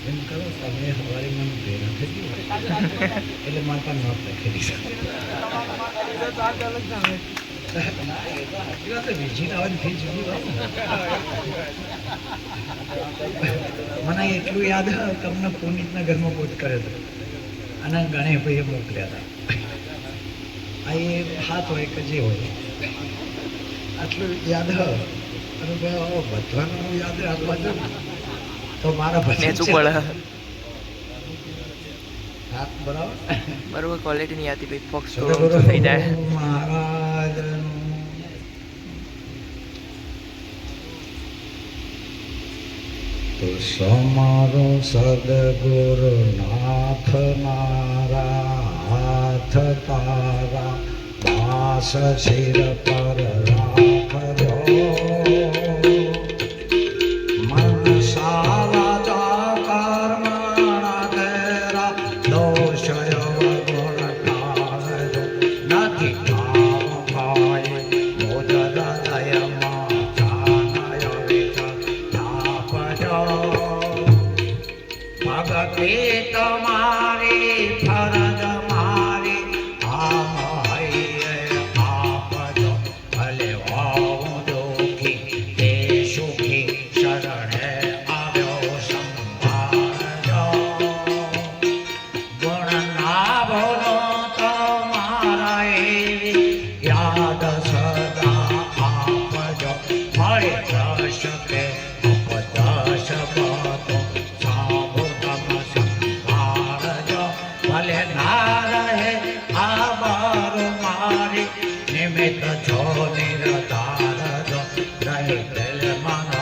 એમ કરો તમે સવારે મને ભેગા થઈ ગયું એટલે માતા ન લખેલી વિઝિટ આવવાની ફી જુદી મને એટલું યાદ તમને પુનિતના ઘરમાં બોધ કર્યો હતો અને ગણેશભાઈએ મોકલ્યા હતા આ એ હાથ હોય કે જે હોય આટલું યાદ અને બધવાનું યાદ રાખવા જો તો મારા ભજન હાથ બરાબર બરોબર ક્વોલિટી નહીં આતી ભાઈ ફોક્સ થઈ જાય મહારાજ તો સમારો સદગુરુનાથ મારા હાથ તારા પાસ શિર પર રાખજો મન સારા કર્મણા ઘેરા દોષય ગુણ ટાળજો નથી ભાવ ભાઈ મોજ હૃદયમાં જાનય વિચાર ભગતે તમારી ફરજ મારી આમ આપજો ભલે હોઉં દુઃખી તે સુખી શરણે આવ્યો સંભાળજો ગુણ ના ભૂલો તમારા એવી યાદ સદા આપજો મળે જશ કે અપજશ બતો ભલે ના રહે આ બાર મારી નિમિત્ત છો નિરતાર રહે દિલ માનો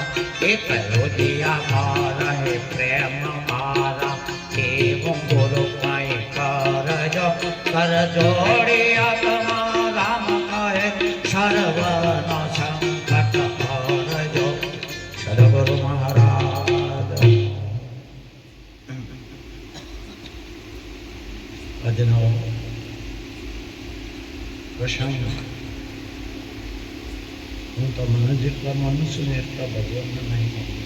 એક રુદિયામાં રહે પ્રેમ મારા એવું ગુરુ કઈ કરજો કર જોડિયા તમારા કહે સર્વનો સંકટ હરજો સદગુરુ મહારાજ ભજનો પ્રસંગ હું તો મને જેટલા માનું છું ને એટલા ભગવાનને નહીં માનું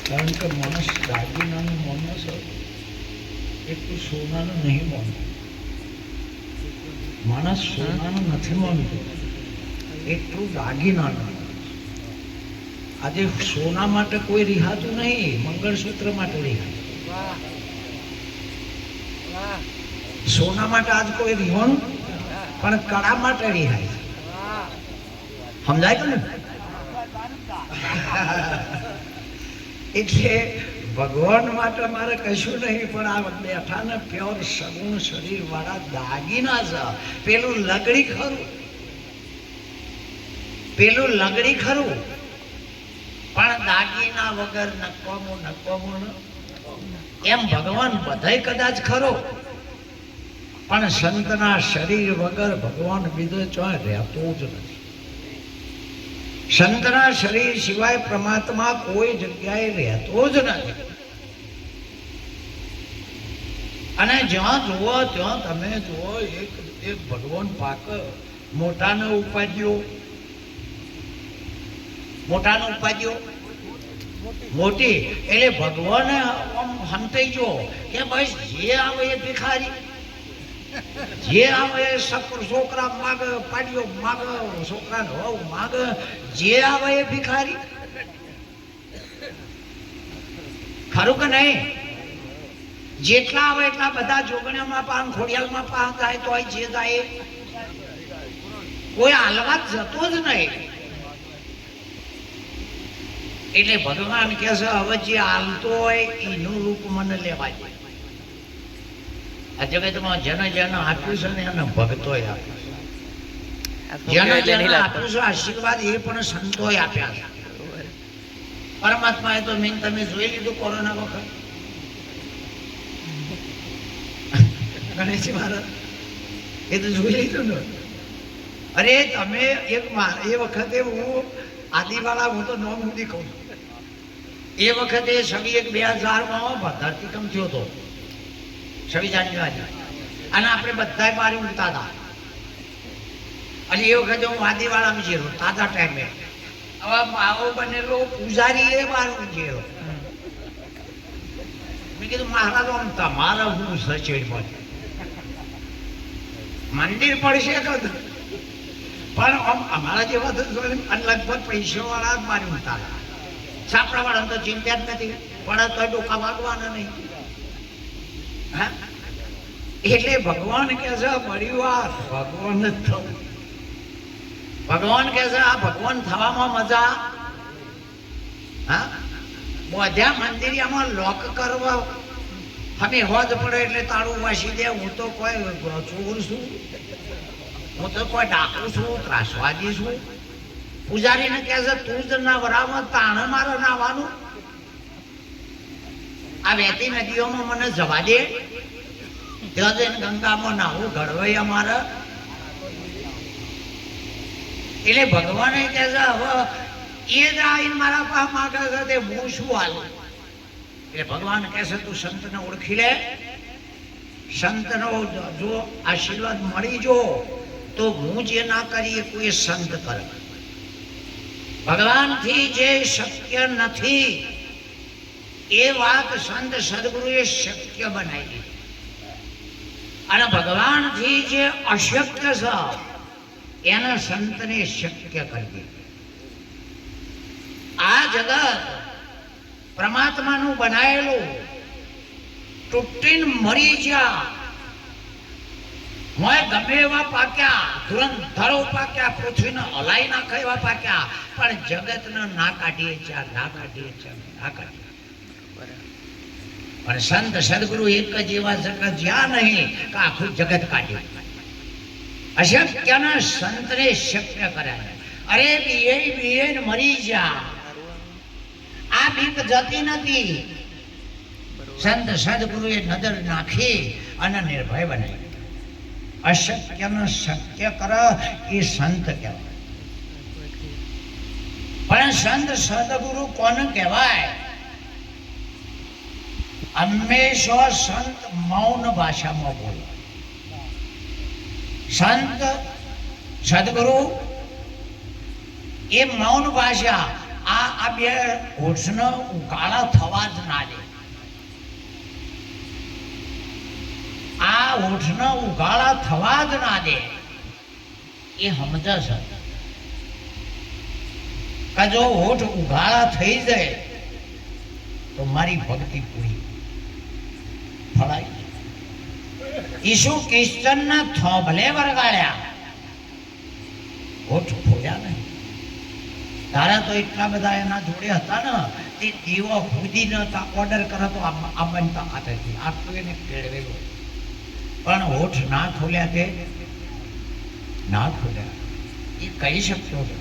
કારણ કે માણસ દાગીનાનું માનસ એટલું સોનાનું નહીં માનતું માણસ સોનાનું નથી માનતું એટલું દાગીનાનું આજે સોના માટે કોઈ રિહાતું નહીં મંગળસૂત્ર માટે રિહાતું સોના માટે આજ કોઈ રિહાણું પણ કળા માટે રિહાય સમજાય કે ને એટલે ભગવાન માટે મારે કશું નહીં પણ આ બેઠા ને પ્યોર સગુણ શરીર વાળા દાગીના છે પેલું લગડી ખરું પણ દાગીના વગર નકમું એમ ભગવાન બધાય કદાચ ખરો પણ સંતના શરીર વગર ભગવાન બીજો ચોય રહેતો જ નથી સંતના શરીર સિવાય પરમાત્મા કોઈ જગ્યાએ રહેતો જ નથી અને જ્યાં જુઓ ત્યાં તમે જુઓ એક ભગવાન પાક મોટાનો ઉપાધ્યો મોટી એટલે ભગવાન હંતાઈ ગયો કે ભાઈ જે આવે એ ભિખારી જે આવે છોકરા માગ પાડ્યો માગ છોકરા હોવ માગ જે આવે એ ભિખારી ખરું કે નહીં જેટલા આવે એટલા બધા જોગણીયામાં પાન ખોડિયાલમાં પાન જાય તો જે જાય કોઈ હાલવા જતો જ નહીં એટલે ભગવાન કે છે હવે જે હાલતો હોય એનું રૂપ મને લેવા જાય આ જગતમાં જેને આપ્યું છે ને એને ભક્તોય આપ્યું જેને આપ્યું છે આશીર્વાદ એ પણ સંતોય આપ્યા છે પરમાત્માએ તો મેં તમે જોઈ લીધું કોરોના વખત ગણેશજી મહારાજ એ તો જોઈ લીધું ને અરે તમે એક એ વખતે હું આદિવાલા હું તો નોમ સુધી કહું એ વખતે 2000માં ધરતીકંપ થયો હતો 26 જાન્યુઆરી અને આપણે બધા બારી ઉડતા હતા અને એ વખતે હું વાદીવાળામાં જેલો તાજા ટાઈમે. હવે માવો બનેલો પૂજારી એ મારું જેલો. મેં કીધું મહારાજ આમ તમારા હું સચેડમાં મંદિર પડશે તો પણ આમ અમારા જેવા તો લગભગ પૈસા વાળા જ મારી ઉતારા. છાપડા વાળા તો ચિંતા જ નથી, પણ તો ડોકા વાગવાના નહીં. હા, એટલે ભગવાન કે છે પરિવાર ભગવાન જ થવું. ભગવાન કે છે આ ભગવાન થવામાં મજા. હા, બધા મંદિરિયામાં લોક કરવા અમે હોજ પડે એટલે તાળું વાસી દે. હું તો કોઈ ચોર છું, હું તો કોઈ ડાકુ છું, ત્રાસવાદી છું. પૂજારીને કહે છે તું જ ના વરામાં તાણે મારે નાવાનું. આ વહેતી નદીઓમાં મને જવા દે, ત્યાં જઈને ગંગામાં નાવું ઘડવાઈ અમારે. એટલે ભગવાને કહે છે હવે એ જ આવીને મારા પાસે માગે છે તે હું શું હાલું. એટલે ભગવાન કહે છે તું સંતને ઓળખી લે, સંતનો જો આશીર્વાદ મળી જો તો હું જે ના કરી કોઈ સંત કરે. ભગવાનથી જે શક્ય નથી એ વાત સંત સદગુરુએ શક્ય બનાવી. અને ભગવાનથી જે અશક્ય છે એને સંતને શક્ય કરી દીધું. આ જગત પરમાત્માનું બનાવેલું તૂટીને મરી ગયા. મોય ગમે એવા પાક્યા, ધુરંધરો પાક્યા, પૃથ્વીને હલાઈ નાખે એવા પાક્યા, પણ જગતને ના કાઢીએ ચાર, ના કાઢીએ ચાર, ના કાઢીએ. પણ સંત સદગુરુ એક જ એવા જગત જ્યાં નહીં કે આખું જગત કાઢ્યું. અશક્યના સંતને શક્ય કર્યા. અરે બીએ મરી જા, આ બીક જતી નથી. સંત સદગુરુએ નજર નાખી અને નિર્ભય બનાવી. અશક્યને શક્ય કર એ સંત કહેવાય. પણ સંત સદગુરુ કોને કહેવાય? હંમેશા સંત મૌન ભાષામાં બોલે. સંત સદગુરુ એ મૌન ભાષા. આ બે હોઠને ઉકાળા થવા જ ના દે. આ હોઠને ઉગાળા થવા જ ના દે. એ સમજે છે કે જો હોઠ ઉગાળા થઈ જાય તો મારી ભક્તિ પૂરી ફળાઈ. ઈસુ ક્રિશ્ચનના થોભલે વરગાડ્યા, હોઠ ફોડ્યા નહીં. તારા તો એટલા બધા એના જોડે હતા ને તે દીવો ખુદીને ઓર્ડર કરે તો આ બનતા ખાતે આટલું એને કેળવેલું. પણ હોઠ ના ખોલ્યા તે ના ખોલ્યા. એ કહી શકતો હતો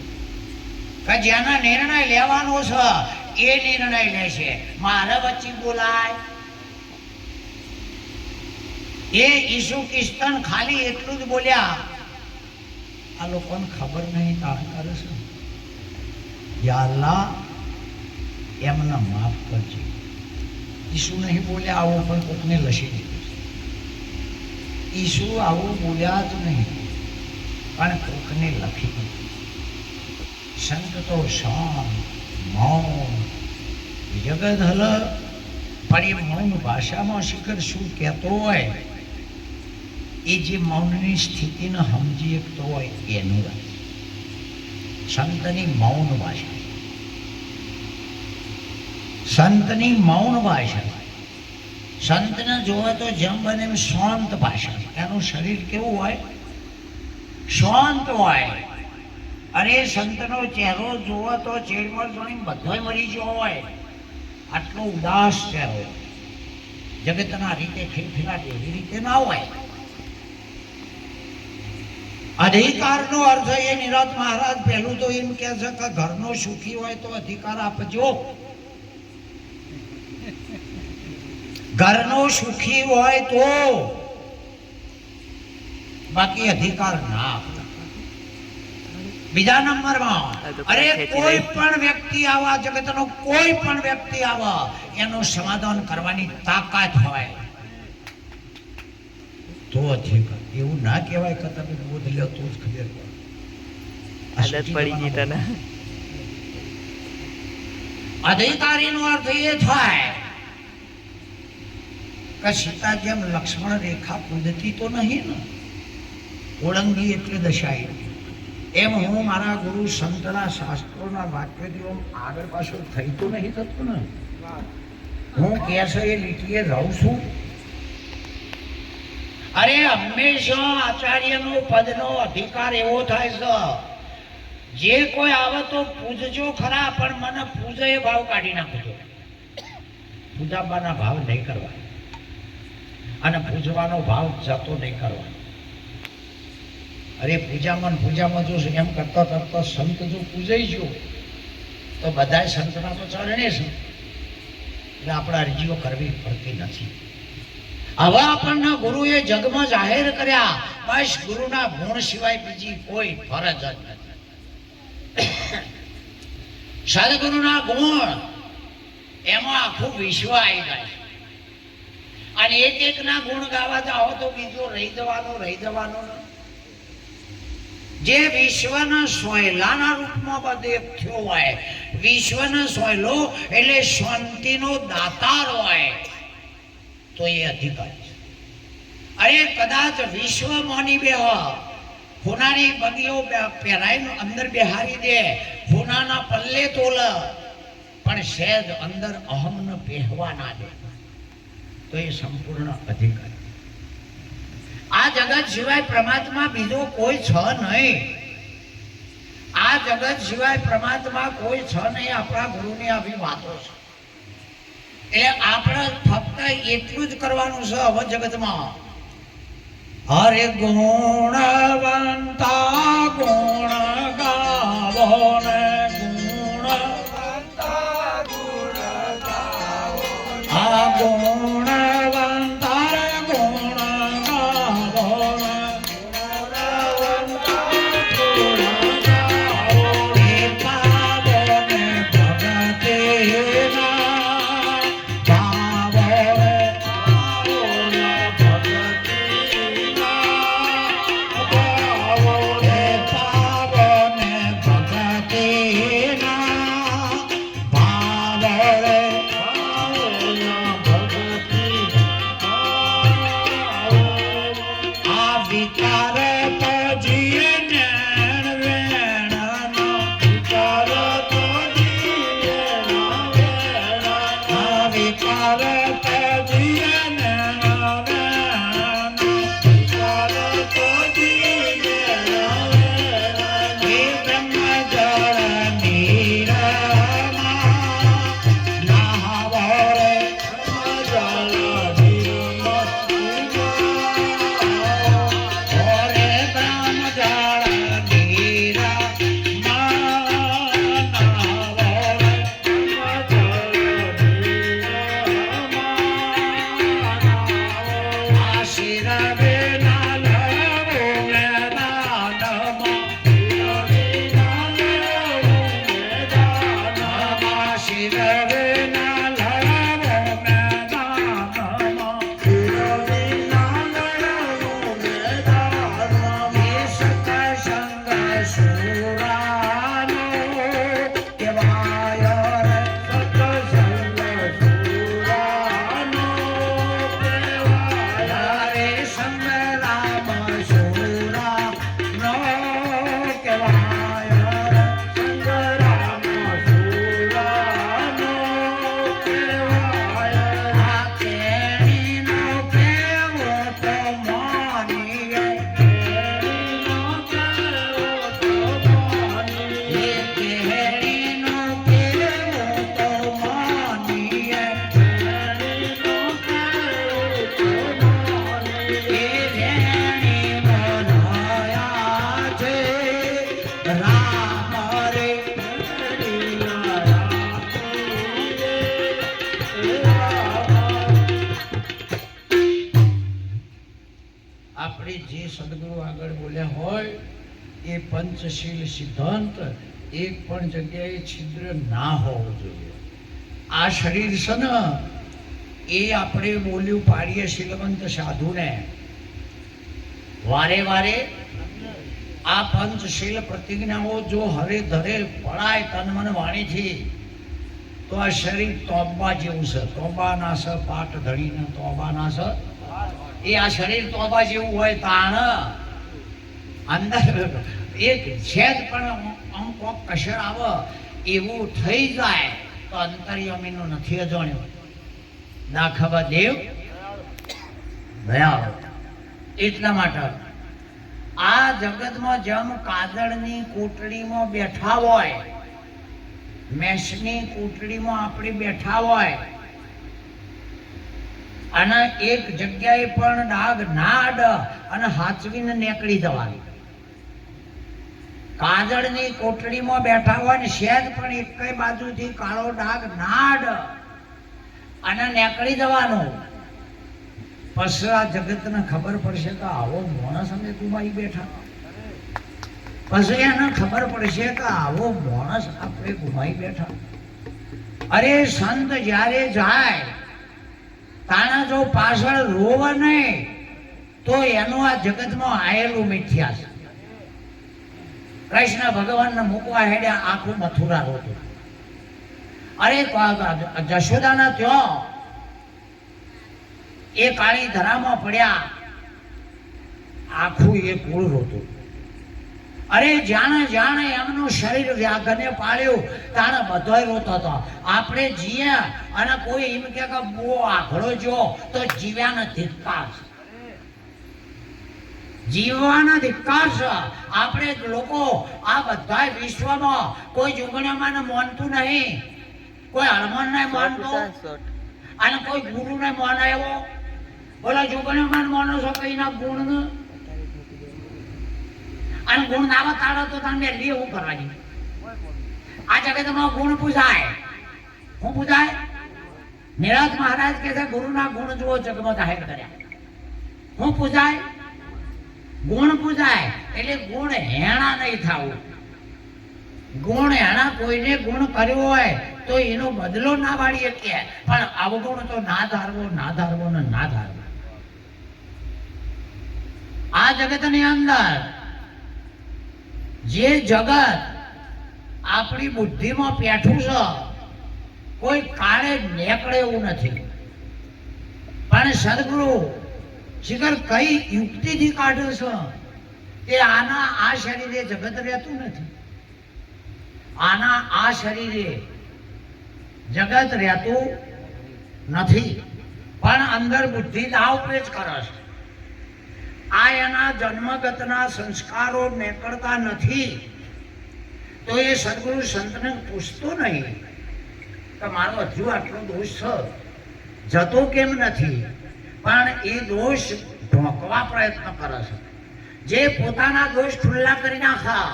કે જેના નિર્ણય લેવાનો છે એ નિર્ણય લેશે, મારે વચ્ચે બોલાય. એ ઈસુ ક્રિસ્તન ખાલી એટલું જ બોલ્યા. આ લોકોને ખબર નહીં કારણ કરે છે. યા અલ્લાહ એમને માફ કરજે. ઈસુ નહીં બોલ્યા આવું પણ કોકને લસી દીધું. ઈસુ આવું બોલ્યા જ નહીં પણ કોકને લખી દીધું. સંત તો શાંત મૌન જગત હલ પણ એ મૌન ભાષામાં શિખર શું કહેતો હોય એ જે મૌનની સ્થિતિને સમજી શકતો હોય એનું સંતની મૌન ભાષા. સંતની મૌન ભાષા. સંતને જોવે તો જેમ બને એમ શાંત ભાષા. એનું શરીર કેવું હોય? શાંત હોય. અરે સંતનો ચહેરો જોવો તો ચેડમર જોઈને બધોય મરી ગયો હોય, આટલો ઉદાસ ચહેરો. જગતના રીતે ખીલખીલાટ એવી રીતે ના હોય. અધિકારનો અર્થ એ નિરત મહારાજ પહેલું તો એમ કહે છે કે ઘરનો સુખી હોય તો અધિકાર આપજો. ઘરનો સુખી હોય તો, બાકી અધિકાર ના આપતા. બીજા નંબરમાં અરે કોઈ પણ વ્યક્તિ આવા જગતનો કોઈ પણ વ્યક્તિ આવા એનું સમાધાન કરવાની તાકાત હોય તો અધિકાર. એવું ના કહેવાય કે તમે બોધ લ્યો તો જ ખબર પડે. આદત પડી ગઈ તને. અધિકારીનો અર્થ એ થાય કે સીતા જેમ લક્ષ્મણ રેખા કૂદતી તો નહીં ને, ઓળંગી એટલે દશાઈ. એમ હું મારા ગુરુ સંતના શાસ્ત્રોના વાક્યથી આગળ પાછળ થઈ તો નહીં થતું ને. હું કેસે એ લીટીએ રહું છું. અરે હંમેશા આચાર્યનો પદનો અધિકાર એવો થાય છે, જે કોઈ આવે તો પૂજજો ખરા, પણ મને પૂજે એ ભાવ કાઢી નાખજો. પૂજાબાના ભાવ નહીં કરવા અને પૂજવાનો ભાવ જતો નહીં કરવા. અરે પૂજામાં જો એમ કરતા કરતા સંત જો પૂજાઈ ગયો તો બધા સંતના તો ચરણે છે, એટલે આપણે અરજીઓ કરવી પડતી નથી. હવે આપણને ગુરુએ જગમાં જાહેર કર્યા, બસ ગુરુના ગુણ સિવાય બીજી કોઈ ફરજ જ નથી. સદગુરુના ગુણ એમાં આખું વિશ્વ આવી જાય, અને એક ના ગુણ ગાવા જાઓ તો બીજો રહી જવાનો. જે વિશ્વના સોયલાના રૂપમાં બધે થયો હોય, વિશ્વનો સોયલો એટલે શાંતિનો દાતાર હોય, તો એ અધિકારી છે. અરે કદાચ વિશ્વ મોની બે હોનાની બગીઓ પહેરાઈને અંદર બેહારી દે, હોનાના પલ્લે તોલ, પણ સહેજ અંદર અહમને પહેવા ના દે, તો એ સંપૂર્ણ અધિકારી. આ જગત સિવાય પરમાત્મા બીજો કોઈ છે નહીં. આ જગત સિવાય પરમાત્મા કોઈ છે નહીં. આપણા ગુરુની આવી વાતો છે. એટલે આપણે ફક્ત એટલું જ કરવાનું છે હવે જગતમાં. હરે ગુણવંતા ગુણ ગાવો ને, ગુણવંતા ગુણ ગાવો, આ ગુણવંતા ગુણ ગાવો ને, ગુણવંતા ગુણ ગાવો, એ પાવો ને ભગતેના આપણે જે સદગુરુ આગળ બોલ્યા હોય એ પંચશીલ સિદ્ધાંત એક પણ જગ્યાએ છિદ્ર ના હોવો જોઈએ. આ શરીર છે ને એ આપણે બોલ્યું પાડીએ શીલવંત સાધુને વારે વારે આ પંચશીલ પ્રતિજ્ઞાઓ જો હરે ધરે પડાય તન મન વાણીથી તો આ શરીર તોબા જેવું છે. તોબા ના છે પાટ ધણીને તોબા ના છે. એ આ શરીર તોબા જેવું હોય તાણ અંદર એક છેદ પણ અમુક કશર આવે એવું થઈ જાય તો અંતર્યામીનું નથી અજાણ્યું. દાખવા દેવ દયા. એટલા માટે આ જગતમાં જેમ કાદળની કોટડીમાં બેઠા હોય, મેષની કોટડીમાં આપણે બેઠા હોય અને એક જગ્યાએ પણ ડાઘ ના અડ અને હાચવીને નીકળી જવાનું. કાદળની કોટડીમાં બેઠા હોય ને શેદ પણ એક બાજુથી કાળો ડાઘ ના અડ અને નીકળી જવાનું. પછી આ જગતને ખબર પડશે કે આવો માણસ અમે ગુમાવી બેઠા. પછી એને ખબર પડશે કે આવો માણસ આપણે ગુમાવી બેઠા. અરે સંત જ્યારે જાય તાણા જો પાછળ રોવે નહીં તો એનું આ જગતમાં આયેલું મિથ્યા છે. કૃષ્ણ ભગવાનને મૂકવા હેડ્યા આખું મથુરા રોતું. અરે જશોદાના ત્યાં એ કાળી ધરામાં પડ્યા આખું એ કુળ રોતું. અરે જાણે જાણે એમનું શરીર વ્યાઘને પાડ્યું તાણે બધોય રોતો હતો. આપણે જીએ અને કોઈ એમ કે બહુ આઘડો જો તો જીવ્યાનો ધિક્કાર છે. જીવવાનો ધિક્કાર છે. આપણે લોકો આ બધા વિશ્વમાં કોઈ જુગણીમાં માનતું નહીં, કોઈ હનુમાન ને માનતું અને કોઈ ગુરુ ને માનાયો. બોલો જુગણીમાં માનો છો કઈ ના ગુણ અને ગુણ ના બતાડો તો તમે લેવું કરવાની. આ જગતમાં ગુણ પૂજાય. શું પૂજાય? નિરાજ મહારાજ કે છે ગુરુના ગુણ જુઓ જગમાં જાહેર કર્યા. શું પૂજાય? ગુણ પૂજાય. એટલે ગુણ હેણા નહીં થવું. ગુણ હેણા કોઈને ગુણ કર્યો હોય તો એનો બદલો ના વાળીએ કે પણ અવગુણ તો ના ધારવો ના ધારવો ને ના ધારવો. આ જગતની અંદર જે જગત આપણી બુદ્ધિમાં પેઠું છે કોઈ કાળે નીકળે એવું નથી. પણ સદગુરુ શિખર કઈ યુક્તિથી કાઢે છે કે આના આ શરીરે જગત રહેતું નથી, આના આ શરીરે જગત રહેતું નથી, પણ અંદર બુદ્ધિ દાવ પેચ કરે છે. આ એના જન્મગતના સંસ્કારો નીકળતા નથી તો એ સદગુરુ સંતને પૂછતો નહીં કે મારો હજુ આટલો દોષ છે, જતો કેમ નથી? પણ એ દોષ ઢોકવા પ્રયત્ન કરે છે. જે પોતાના દોષ ખુલ્લા કરી નાખા,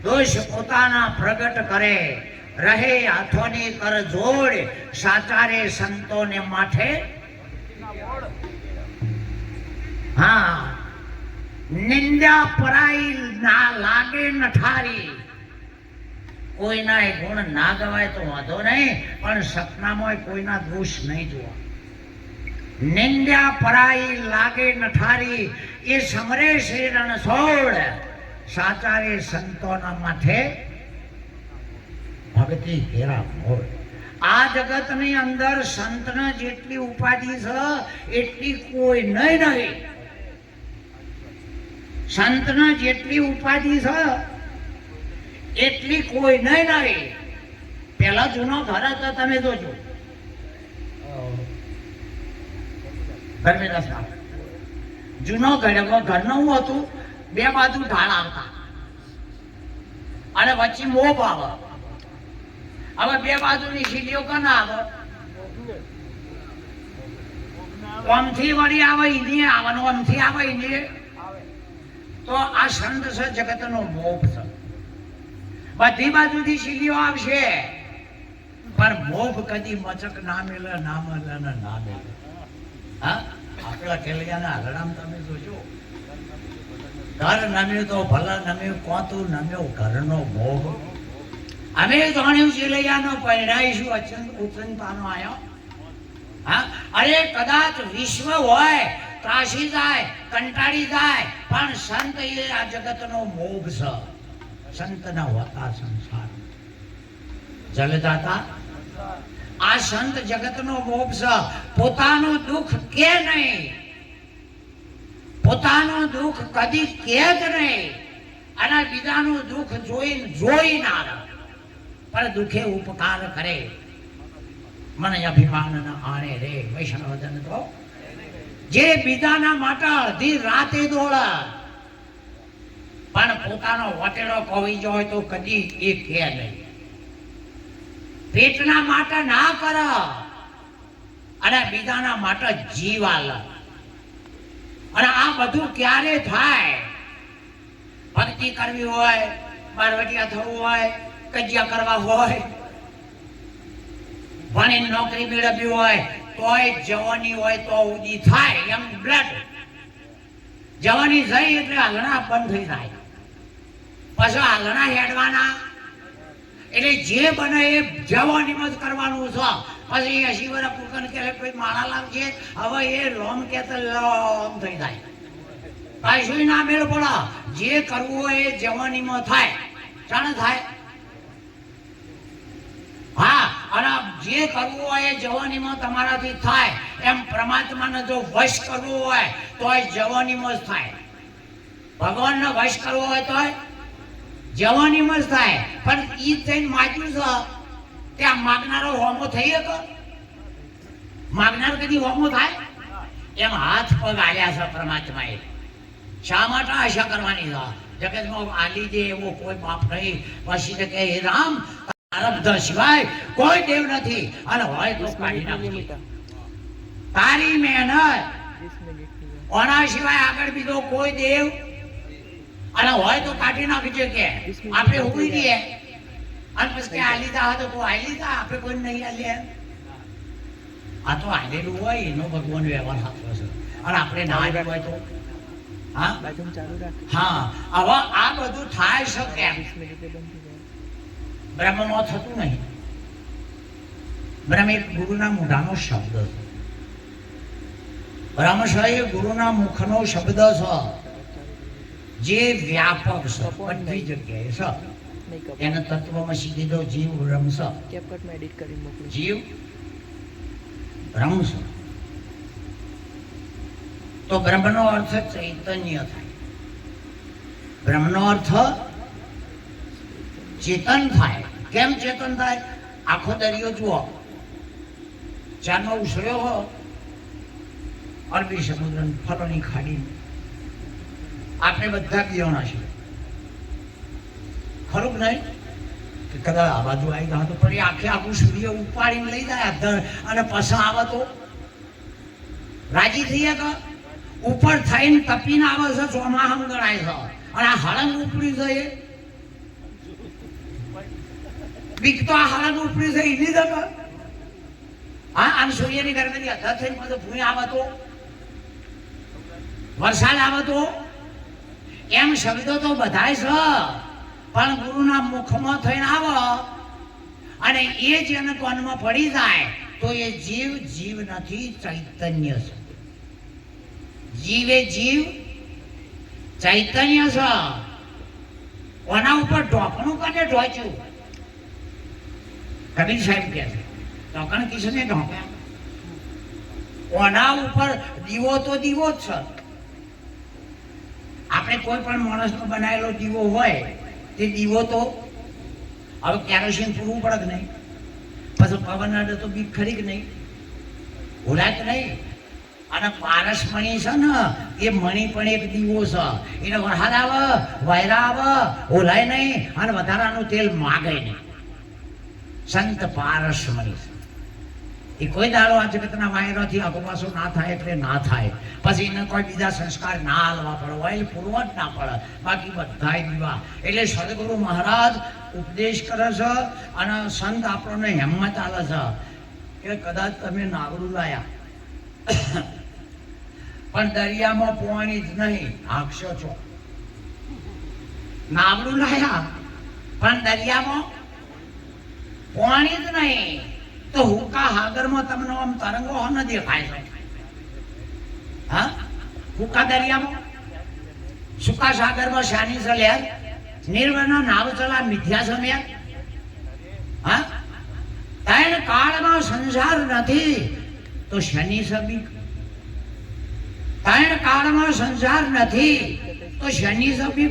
દોષ પોતાના પ્રગટ કરે, રહે હાથોની કર જોડ, સાચા રે સંતોને માથે. હા, નિંદ્યા પરાઈ ના લાગે નઠારી. કોઈના ગુણ ના ગવાય તો વાંધો નહીં, પણ સપનામાં કોઈના દોષ નહીં જોવા. નિંદ્યા પરાઈ લાગે નઠારી, એ સમરે શ્રી રણછોડ, સાચા રે સંતોના માથે ભક્તિ ઘેરા મોડ. આ જગતની અંદર સંતને જેટલી ઉપાધિ છે એટલી કોઈ નહીં. સંતને જેટલી ઉપાધિ છે એટલી કોઈ નહીં. પેલા જૂનો ઘર હતો તમે જોજો, જૂનો ઘરનું હતું, બે બાજુ ઢાળ આવતા અને વચ્ચે મોપ આવે. હવે બે બાજુની સીડીઓ કના આવે, આમથી વળી આવે ઈની આવવાનું, આમથી આવે ઈની. તો આ સંત છે જગતનો મોપ છે. બધી બાજુથી સીડીઓ આવશે પણ મોપ કદી મચક ના મેલે, ના મળે ને ના મેલે. હા, આપણા કેલિયાના હરણામ તમે જોજો, ઘર નમ્યું તો ભલા નમ્યું, કોતું નમ્યો ઘરનો મોહ. અમે જાણ્યું શિલૈયાનો પરિણાઈશું અચંતાનો આયો. હા, અરે કદાચ વિશ્વ હોય ત્રાસી જાય, કંટાળી જાય, પણ સંત એ આ જગતનો મોગ છે. સંત ન હોતા સંસાર જલદાતા. આ સંત જગતનો મોગ છે. પોતાનું દુઃખ કે નહીં, પોતાનું દુઃખ કદી કે જ નહીં, અને બીજાનું દુઃખ જોઈ ના રહે, પણ દુઃખે ઉપકાર કરે. મને અભિમાન ન આણે રે વૈષ્ણવજન તો, જે બીજાના માટે અડધી રાતે દોડે, પણ પોતાનો વટેડો ખોઈ જાય તો કદી એ કે નહીં. પેટના માટે ના કરે, અને બીજાના માટે જીવ આલે. અને આ બધું ક્યારે થાય? ભક્તિ કરવી હોય, બારવટિયા થવું હોય, કજિયા કરવા હોય, ભણીને નોકરી મેળવવી હોય, તોય જવાની હોય તો ઉદી થાય. એમ બ્લડ જવાની થઈ એટલે હાલણા બંધ થઈ જાય, પછી હાલણા હેડવાના. એટલે જે બને એ જવાનીમાં જ કરવાનું છે. પછી 80 વર્ષ પૂકન કે કોઈ માળા લાવશે, હવે એ લોમ કે તો લોમ થઈ જાય, પાછું ના મેળ પડે. જે કરવું હોય એ જવાનીમાં થાય. જાણે થાય? હા. અને જે કરવું હોય એ જવાનીમાં તમારાથી થાય. એમ પરમાત્માને જો વશ કરવો હોય તો એ જવાનીમાં જ થાય. ભગવાનને વશ કરવો હોય તો જવાનીમાં જ થાય. પણ ઈ થઈને માગ્યું છે ત્યાં માગનારો હોમો થઈ શકે? માગનાર કદી હોમો થાય? એમ હાથ પગ આલ્યા છે પરમાત્માએ. શા માટે આશા કરવાની છે? જગતમાં આલી દે એવો કોઈ બાપ નહીં. પછી તો કે હે રામ, તારા સિવાય કોઈ દેવ નથી, અને હોય તો કાઢી નાખજે. તારી મહેનત, ઓના સિવાય આગળ બીજો કોઈ દેવ, અને હોય તો કાઢી નાખજે. કે આપણે ઉભી રહીએ અને પછી કે આ લીધા હતો કોઈ આ લીધા, આપણે કોઈ નહીં આલ્યા. આ તો આલેલું હોય એનો ભગવાન વ્યવહાર સાચવો છે, અને આપણે ના આવ્યું હોય તો હા. હવે આ બધું થાય છે કેમ? બ્રહ્મમાં થતું નહીં. બ્રહ્મ એક ગુરુના મોઢાનો શબ્દ છે. બ્રહ્મ છે એ ગુરુના મુખનો શબ્દ છે, જે વ્યાપક છે, બધી જગ્યાએ છે. એને તત્વમાં શીખી દો. જીવ બ્રહ્મ છે. જીવ બ્રહ્મ છે. તો બ્રહ્મનો અર્થ ચૈતન્ય થાય. બ્રહ્મનો અર્થ ચેતન થાય. કેમ ચેતન થાય? આખો દરિયો જુઓ, ચારનો ઉછળ્યો હો, અરબી સમુદ્ર ફલોની ખાડી, આપણે બધા પીવાના છે. ખરું નહીં? કદાચ આ બાજુ આવી ગયા તો પણ આખે આખું સૂર્ય ઉપાડીને લઈ જાય, અને પછી આવે તો રાજી થઈએ કે ઉપર થઈને તપીને આવે છે, ચોમાહમ ગણાય છે. અને આ હળંગ ઉપડી જાય, બીક તો આ હળંગ ઉપડી જાય એની જગહ. હા, આમ સૂર્યની ગરમીની અધર થઈને બધું ભૂમિ આવે તો, વરસાદ આવે તો, એમ શબ્દો તો બધાય છે, પણ ગુરુના મુખમાં થઈને આવે અને એ જ એને કોનમાં પડી જાય તો એ જીવ જીવ નથી, ચૈતન્ય છે. જીવે જીવ ચૈતન્ય છે. ઓના ઉપર ઢોકણું કને ઢોચ્યું? કબીર સાહેબ કહે છે ઢોકણ કિસને ઢોક્યા? ઓના ઉપર દીવો તો દીવો જ છે. આપણે કોઈ પણ માણસનો બનાવેલો દીવો હોય તે દીવો તો હવે કેરોસીન પૂરવું પડે કે નહીં? પછી પવન અડે તો બીક ખરી કે નહીં? ઓલાય કે નહીં? અને પારસ મણી છે ને, એ મણી પણ એક દીવો છે. એને વરસાદ આવે, વાયરા આવે, ઓલાય નહીં, અને વધારાનું તેલ માગે નહીં. સંત પારસ મણી છે. એ કોઈ દાડો આ જગતના વાયરાથી આગોપાછો ના થાય એટલે ના થાય. પછી એને કોઈ બીજા સંસ્કાર ના હાલવા પડે, ઓઇલ પૂરવો જ ના પડે. બાકી બધાય દીવા. એટલે સદગુરુ મહારાજ ઉપદેશ કરે છે, અને સંત આપણને હિંમત આલે છે કે કદાચ તમે નાવડું લાયા પણ દરિયામાં પોણી જ નહીં, હાંકશો છો. નાવડું લાયા પણ દરિયામાં પોણી જ નહીં, તો હુકા હાગરમાં તમને આમ તરંગો ન દેખાય છે. હા, ફૂકા દરિયામાં સુકા સાગરમાં શાની ચલ્યા નિર્વનો નાવ ચલા મિથ્યા સમ્યા હા તાણ કાળમાં સંસાર નથી તો શનિ સબી તાણ કાળમાં સંસાર નથી તો શનિ સબી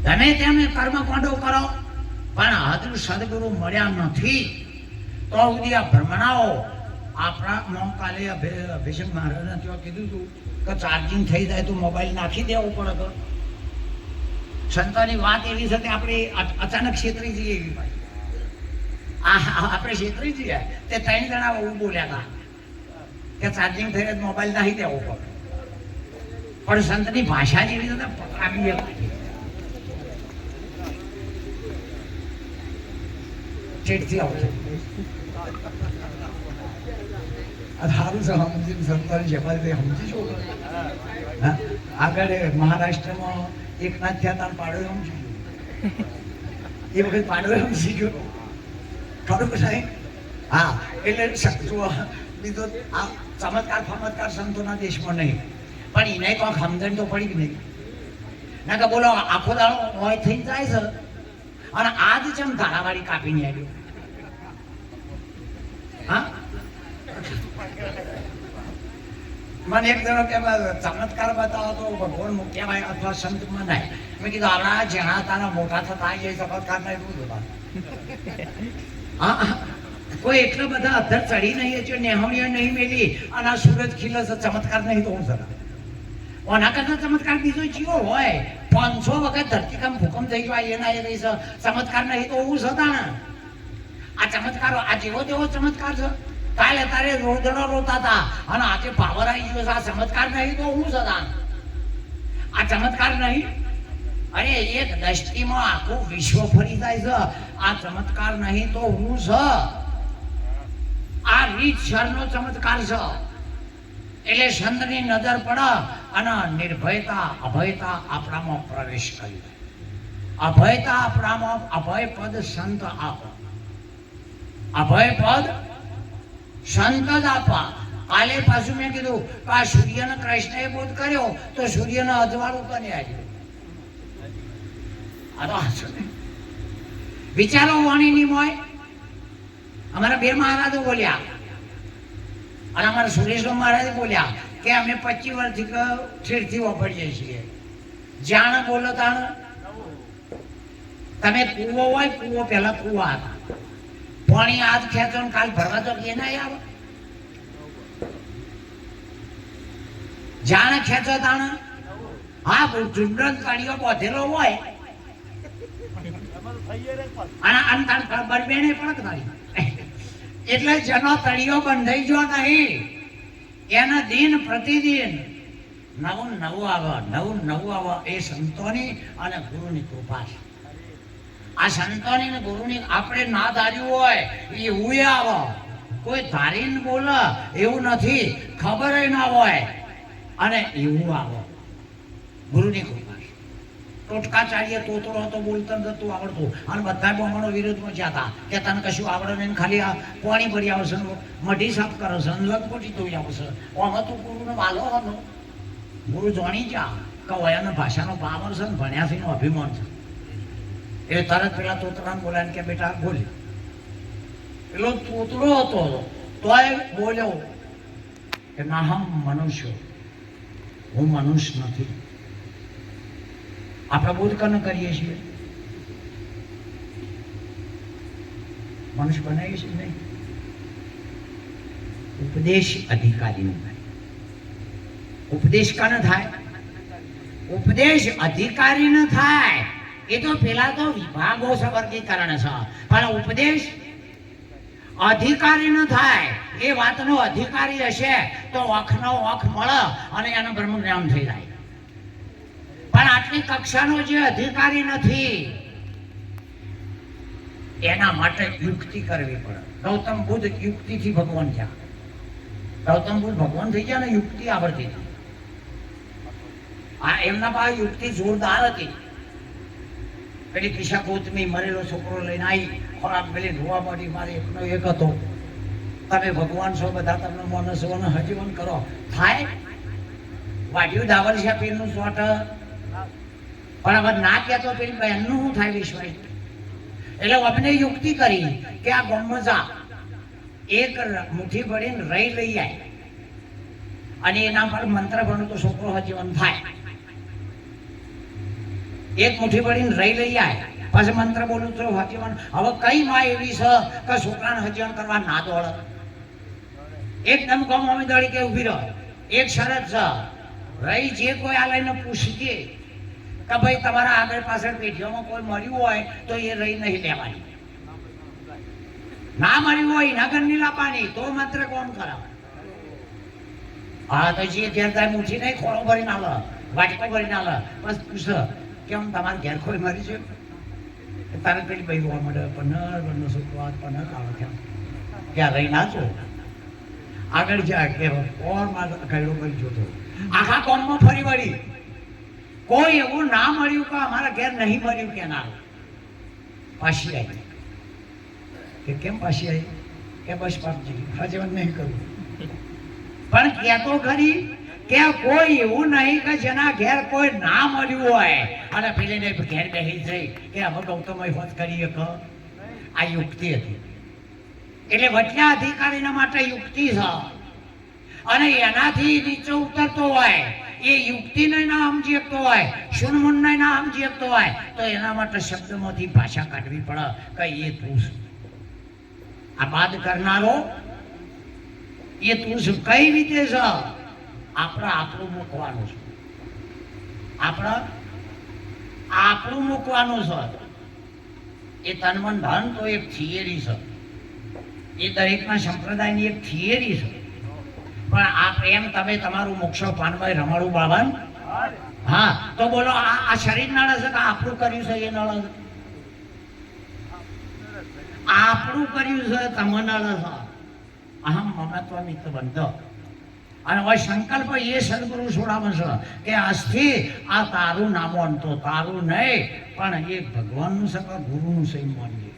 તમે તેમને કર્મ કોંડો કરો પણ હાજર સદગુરુ મળ્યા નથી તો સુધી આ ભ્રમણાઓ આપણા મોંકાલે અભિષેક મહારાજને ત્યાં કીધું હતું કે ચાર્જિંગ થઈ જાય તો મોબાઈલ નાખી દેવું પડે તો સંતોની વાત એવી છે કે આપણે અચાનક છેતરી જઈએ એવી ભાઈ આપણે છેતરી જઈએ તે 3 જણા એવું બોલ્યા હતા કે ચાર્જિંગ થઈને મોબાઈલ નાખી દેવો પડે પણ સંતની ભાષા જેવી છે પકડાવી ચેટથી આવશે સારું છે સમજી સંતોની જમાતી સમજી છો આગળ મહારાષ્ટ્રમાં એકનાથ થયા તાર પાડો સમજી ગયો એ વખત પાડો સમજી ગયો ખરું સાહેબ હા એટલે બીજો આ ચમત્કાર સંતોના દેશમાં નહીં પણ એને કોઈ સમજણ તો પડી જ નહીં ના કે બોલો આખો દાડો હોય થઈ જાય છે અને આજ ચમ ધારાવાળી કાપીને આવ્યો હા મને એક જણો કે ચમત્કાર બતાવો તો ભગવાન કહેવાય અથવા સંત મનાય મેં કીધું આપણા જેણા તારા મોટા થતા એ ચમત્કાર ના એટલું જોતા હા કોઈ એટલા બધા અધર ચડી નહીં છે નેહણીઓ નહીં મેલી અને આ સૂરજ ખીલે છે ચમત્કાર નહીં તો હું સરા ઓના કરતા ચમત્કાર બીજો જીવો હોય 500 વખત ધરતીકંપ ભૂકંપ થઈ જાય એના એ રહી છે ચમત્કાર નહીં તો હું સતા આ ચમત્કારો આ જેવો તેવો ચમત્કાર છે કાલે તારે રોદડો રોતા હતા અને આજે પાવર આવી ગયો છે આ ચમત્કાર નહીં તો હું સદા આ ચમત્કાર નહીં અરે એક દ્રષ્ટિમાં આખું વિશ્વ ફરી જાય છે આ ચમત્કાર નહીં તો હું છે આ રીતસરનો ચમત્કાર છે એટલે સંતની નજર પડે અને નિર્ભયતા અભયતા આપણામાં પ્રવેશ કરી અભયતા આપણામાં અભય પદ સંત આપો અભય પદ સંત જ આપવા કાલે પાછું મેં કીધું કે આ સૂર્યને કૃષ્ણએ બોધ કર્યો તો સૂર્યનો અજવાળું કોને આવ્યું આ તો હાસો ને વિચારો વાણીની મોય અમારા બે મહારાજો બોલ્યા અને અમારા સુરેશ મહારાજ બોલ્યા કે અમે 25 વર્ષથી ઠેરથી વાપરીએ છીએ જાણ બોલો તાણ તમે કૂવો હોય કૂવો પહેલા કૂવા હતા પાણી આજ ખેંચો ને કાલ ભરવા તો કે ના આવે જાણે ખેંચો તાણે હા ચુંડન તળિયો બોધેલો હોય અને અંતર બરબેને પણ તારી એટલે જેનો તળિયો બંધાઈ ગયો નહીં એના દિન પ્રતિદિન નવું આવે એ સંતોની અને ગુરુની કૃપા છે આ સંતોની ને ગુરુની આપણે ના ધાર્યું હોય એવું આવે કોઈ ધારીને બોલે એવું નથી ખબર ના હોય અને એવું આવે ગુરુની કૃપા ટોટકાચાર્ય તોતરો હતો બોલતો નતું આવડતું અને બધા બ્રાહ્મણો વિરોધમાં જતા કે તને કશું આવડે નહીં ખાલી આ પાણી ભરી આવશે મઢી સાફ કરે છે લગપટી ધોઈ આવશે આમાં તું ગુરુને વાલો હતો ગુરુ જાણી જા કે વયાના ભાષાનો પાવર છે ને ભણ્યા છે એનો અભિમાન છે એ તરત પેલા તોતરાને બોલાય કે બેટા બોલી પેલો તોતરો હતો તોય બોલ્યો કે ના હમ મનુષ્ય હું મનુષ્ય નથી આપણે બોધ કને કરીએ છીએ મનુષ્ય બનાવીએ છીએ નહીં ઉપદેશ અધિકારીનો થાય ઉપદેશ કને થાય ઉપદેશ અધિકારી ન થાય એ તો પેલા તો વિભાગો છે વર્ગીકરણ છે પણ ઉપદેશ અધિકારી ન થાય એ વાતનો અધિકારી હશે તો ઓખનો ઓખ મળે અને એનું બ્રહ્મ જ્ઞાન થઈ જાય પણ આટલી કક્ષાનો જે અધિકારી નથી એના માટે યુક્તિ કરવી પડે ગૌતમ બુદ્ધ યુક્તિથી ભગવાન થયા ગૌતમ બુદ્ધ ભગવાન થઈ ગયા ને યુક્તિ આવડતી આ એમના પાસે યુક્તિ જોરદાર હતી પેલી કિસ્સા ગોતમી મરેલો છોકરો લઈને આવી ખોરાક પેલી ધોવા પડી મારે એકનો એક હતો તમે ભગવાન છો, બધા તમને માણસો અને હજીવન કરો થાય. વાઢ્યું દાવર છે પીરનું સોટ, પણ હવે ના કહેતો પેલી બહેનનું શું થાય વિશ્વાસ? એટલે અમને યુક્તિ કરી કે આ ગામમાં જા, એક મુઠ્ઠી ભરીને રહી લઈ આય અને એના પર મંત્ર ભણો તો છોકરો હજીવન થાય. એક મુઠ્ઠી ભરીને રહી લઈ આય, પછી મંત્ર બોલું તો હજીવન. હવે કઈ માં એવી છે કે છોકરાને હજીવન કરવા ના દોડે? એકદમ ગામ અમે દોડી કે ઉભી રહો. એક શરત છે, રહી જે કોઈ આ લઈને પૂછીએ કે ભાઈ તમારા આગળ પાછળ પેઢીઓમાં કોઈ મળ્યું હોય તો એ રહી નહીં લેવાની, ના મળ્યું હોય એના ઘર ની લાવવાની, તો મંત્ર કોણ કરાવે? હા તો જે ઘેર જાય મુઠ્ઠી નહીં, ખોળો ભરીને આલે, વાટકો ભરીને આલે, બસ પૂછ કેમ તમારા ઘેર કોઈ મરી છે? તારે પેલી ભાઈ હોવા મળે પનર બનો શુક્રવાર પનર આવે છે ત્યાં રહી ના છો આગળ જા કે ઓર માં કઈડો કરી જોતો આખા કોમમાં ફરી વળી કોઈ એવું ના મળ્યું કે અમારા ઘેર નહીં મળ્યું કે ના. પાછી આવી કે કેમ પાછી આવી? કે બસ પાપજી હજીવન નહીં કરવું. પણ કહેતો ખરી કે કોઈ એવું નહીં કે જેના ઘેર કોઈ ના મળ્યું હોય અને પેલીને ઘેર બેસી જઈ કે હવે ગૌતમ હોત કરીએ કે આ યુક્તિ હતી. એટલે વચલા અધિકારીના માટે યુક્તિ છે અને એનાથી નીચે ઉતરતો હોય એ યુક્તિને ના સમજી શકતો હોય, શુનમુનને ના સમજી શકતો હોય તો એના માટે શબ્દમાંથી ભાષા કાઢવી પડે કે એ તું છું. આ બાદ કરનારો એ તું છું કઈ રીતે છે? આપણે આપણું મૂકવાનું છે, આપણે આપણું મૂકવાનું છે. એ તનમન ધન તો એક થિયરી છે, એ દરેકના સંપ્રદાયની એક થિયરી છે. પણ આ પ્રેમ તમે તમારું મોક્ષો પાનભાઈ રમાડું બાબા. હા તો બોલો આ શરીર નડે છે કે આપણું કર્યું છે? એ નડે છે. આપણું કર્યું છે તમે નડે છે. અહમ મમત્વમિત બંધ. અને હવે સંકલ્પ એ સદગુરુ છોડાવે છે કે આજથી આ તારું નામ માનતો, તારું નહીં પણ એ ભગવાનનું છે કે ગુરુનું છે માનીએ.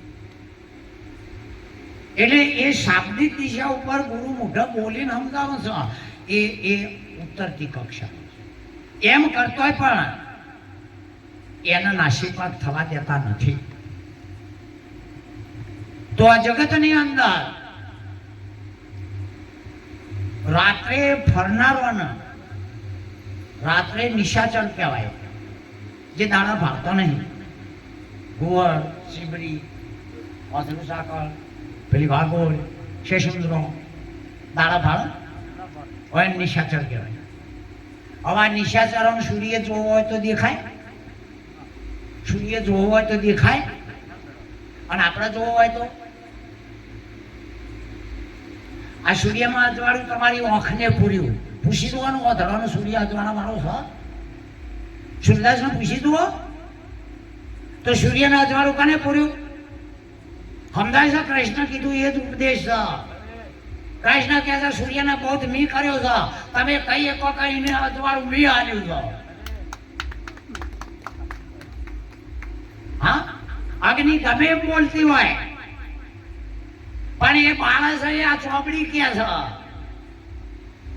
એટલે એ શાબ્દિક દિશા ઉપર ગુરુ મોઢા બોલીને સમજાવે છે એ ઉત્તરતી કક્ષા. એમ કરતોય પણ એના નાસીપાત થવા દેતા નથી. તો આ જગતની અંદર રાત્રે ફરનારોને રાત્રે નિશાચર કહેવાય, જે દાણા ભાવતો નહીં. ગોળ, સીબડી, ઓથલું સાકળ, પેલી વાગોળ, શેષુંદરો દાડા ભાવે હોય નિશાચર કહેવાય. હવે આ નિશાચરો સૂર્ય જોવો હોય તો દેખાય, સૂર્ય જોવો હોય તો દેખાય અને આપણે જોવો હોય તો આ સૂર્યમાં અજવાળું તમારી આંખને પૂર્યું. પૂછી દોવાનું ઓધડાનો સૂર્ય અજવાળા વાળો છે? સૂર્યદાસને પૂછી દો તો સૂર્યને અજવાળું કને પૂર્યું? સમજાય છે? કૃષ્ણ કીધું એ જ ઉપદેશ છે. કૃષ્ણ કહે છે સૂર્યને બૌદ્ધ મી કર્યો છે, તમે કઈ એકો કરીને અજવાળું મી હાલ્યું છે. હા અગ્નિ ગમે એમ બોલતી હોય પણ એ બાળસ આ ચોપડી કે છે.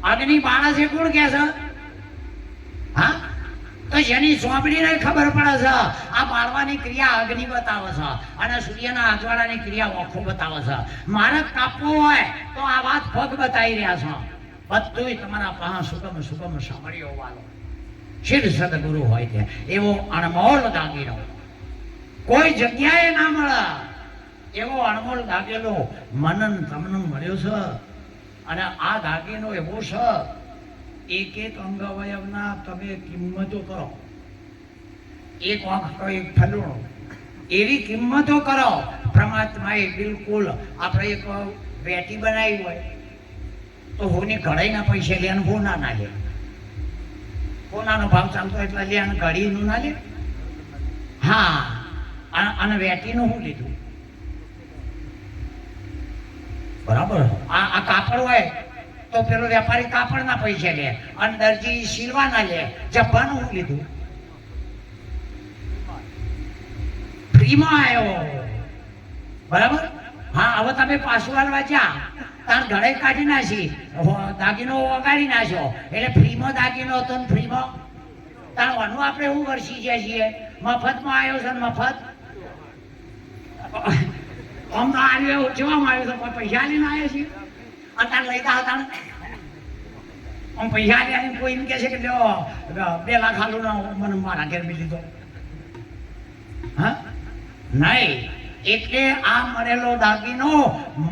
અગ્નિ બાળસ એ કોણ કે છે? હા તો જેની ચોપડીને ખબર પડે છે આ બાળવાની ક્રિયા અગ્નિ બતાવે છે અને સૂર્યના અજવાળાની ક્રિયા ઓખો બતાવે છે. મારે કાપવો હોય તો આ વાત પગ બતાવી રહ્યા છે. બધું તમારા પાસે સુગમ સુગમ સાંભળ્યો વાલો શિર સદગુરુ હોય છે એવો અણમોલ દાગીનો કોઈ જગ્યાએ ના મળે. એવો અણમોલ દાગેલો મનન તમને મળ્યો છે અને આ દાગીનો એવો છે એક એક અંગ અવયવના તમે કિંમતો કરો. એક આંખ તો એક ફલૂણો એવી કિંમતો કરો. પરમાત્માએ બિલકુલ આપણે એક વેટી બનાવી હોય તો હોની ઘડાઈના પૈસે લે અને હોના ના લે. હોનાનો ભાવ ચાલતો એટલે લે અને ઘડીનું ના લે. હા અને વેટીનું શું લીધું? બરાબર. આ કાપડ હોય તો પેલો વેપારી કાપડના પૈસા લે અને દરજી સીલવાના લે. જબ્બાનું શું લીધું? ફ્રીમાં આવ્યો. બરાબર. હા હવે તમે પાછું હાલવા જા તાર ગળે કાઢી નાખી દાગીનો વગાડી નાખ્યો એટલે ફ્રીમાં દાગીનો હતો ને ફ્રીમાં તાર વાનું આપણે એવું વર્ષી ગયા છીએ મફતમાં આવ્યો છે ને મફત આમ તો આવ્યો એવું જોવામાં આવ્યું તો કોઈ પૈસા લઈને આવ્યા છીએ અને તાર લઈતા હતા આમ પૈસા લઈને કોઈ એમ કહે છે કે લ્યો 2 લાખ આલુ ના મને મારા ઘેર બી લીધો હા નહીં એટલે આ મળેલો દાગીનો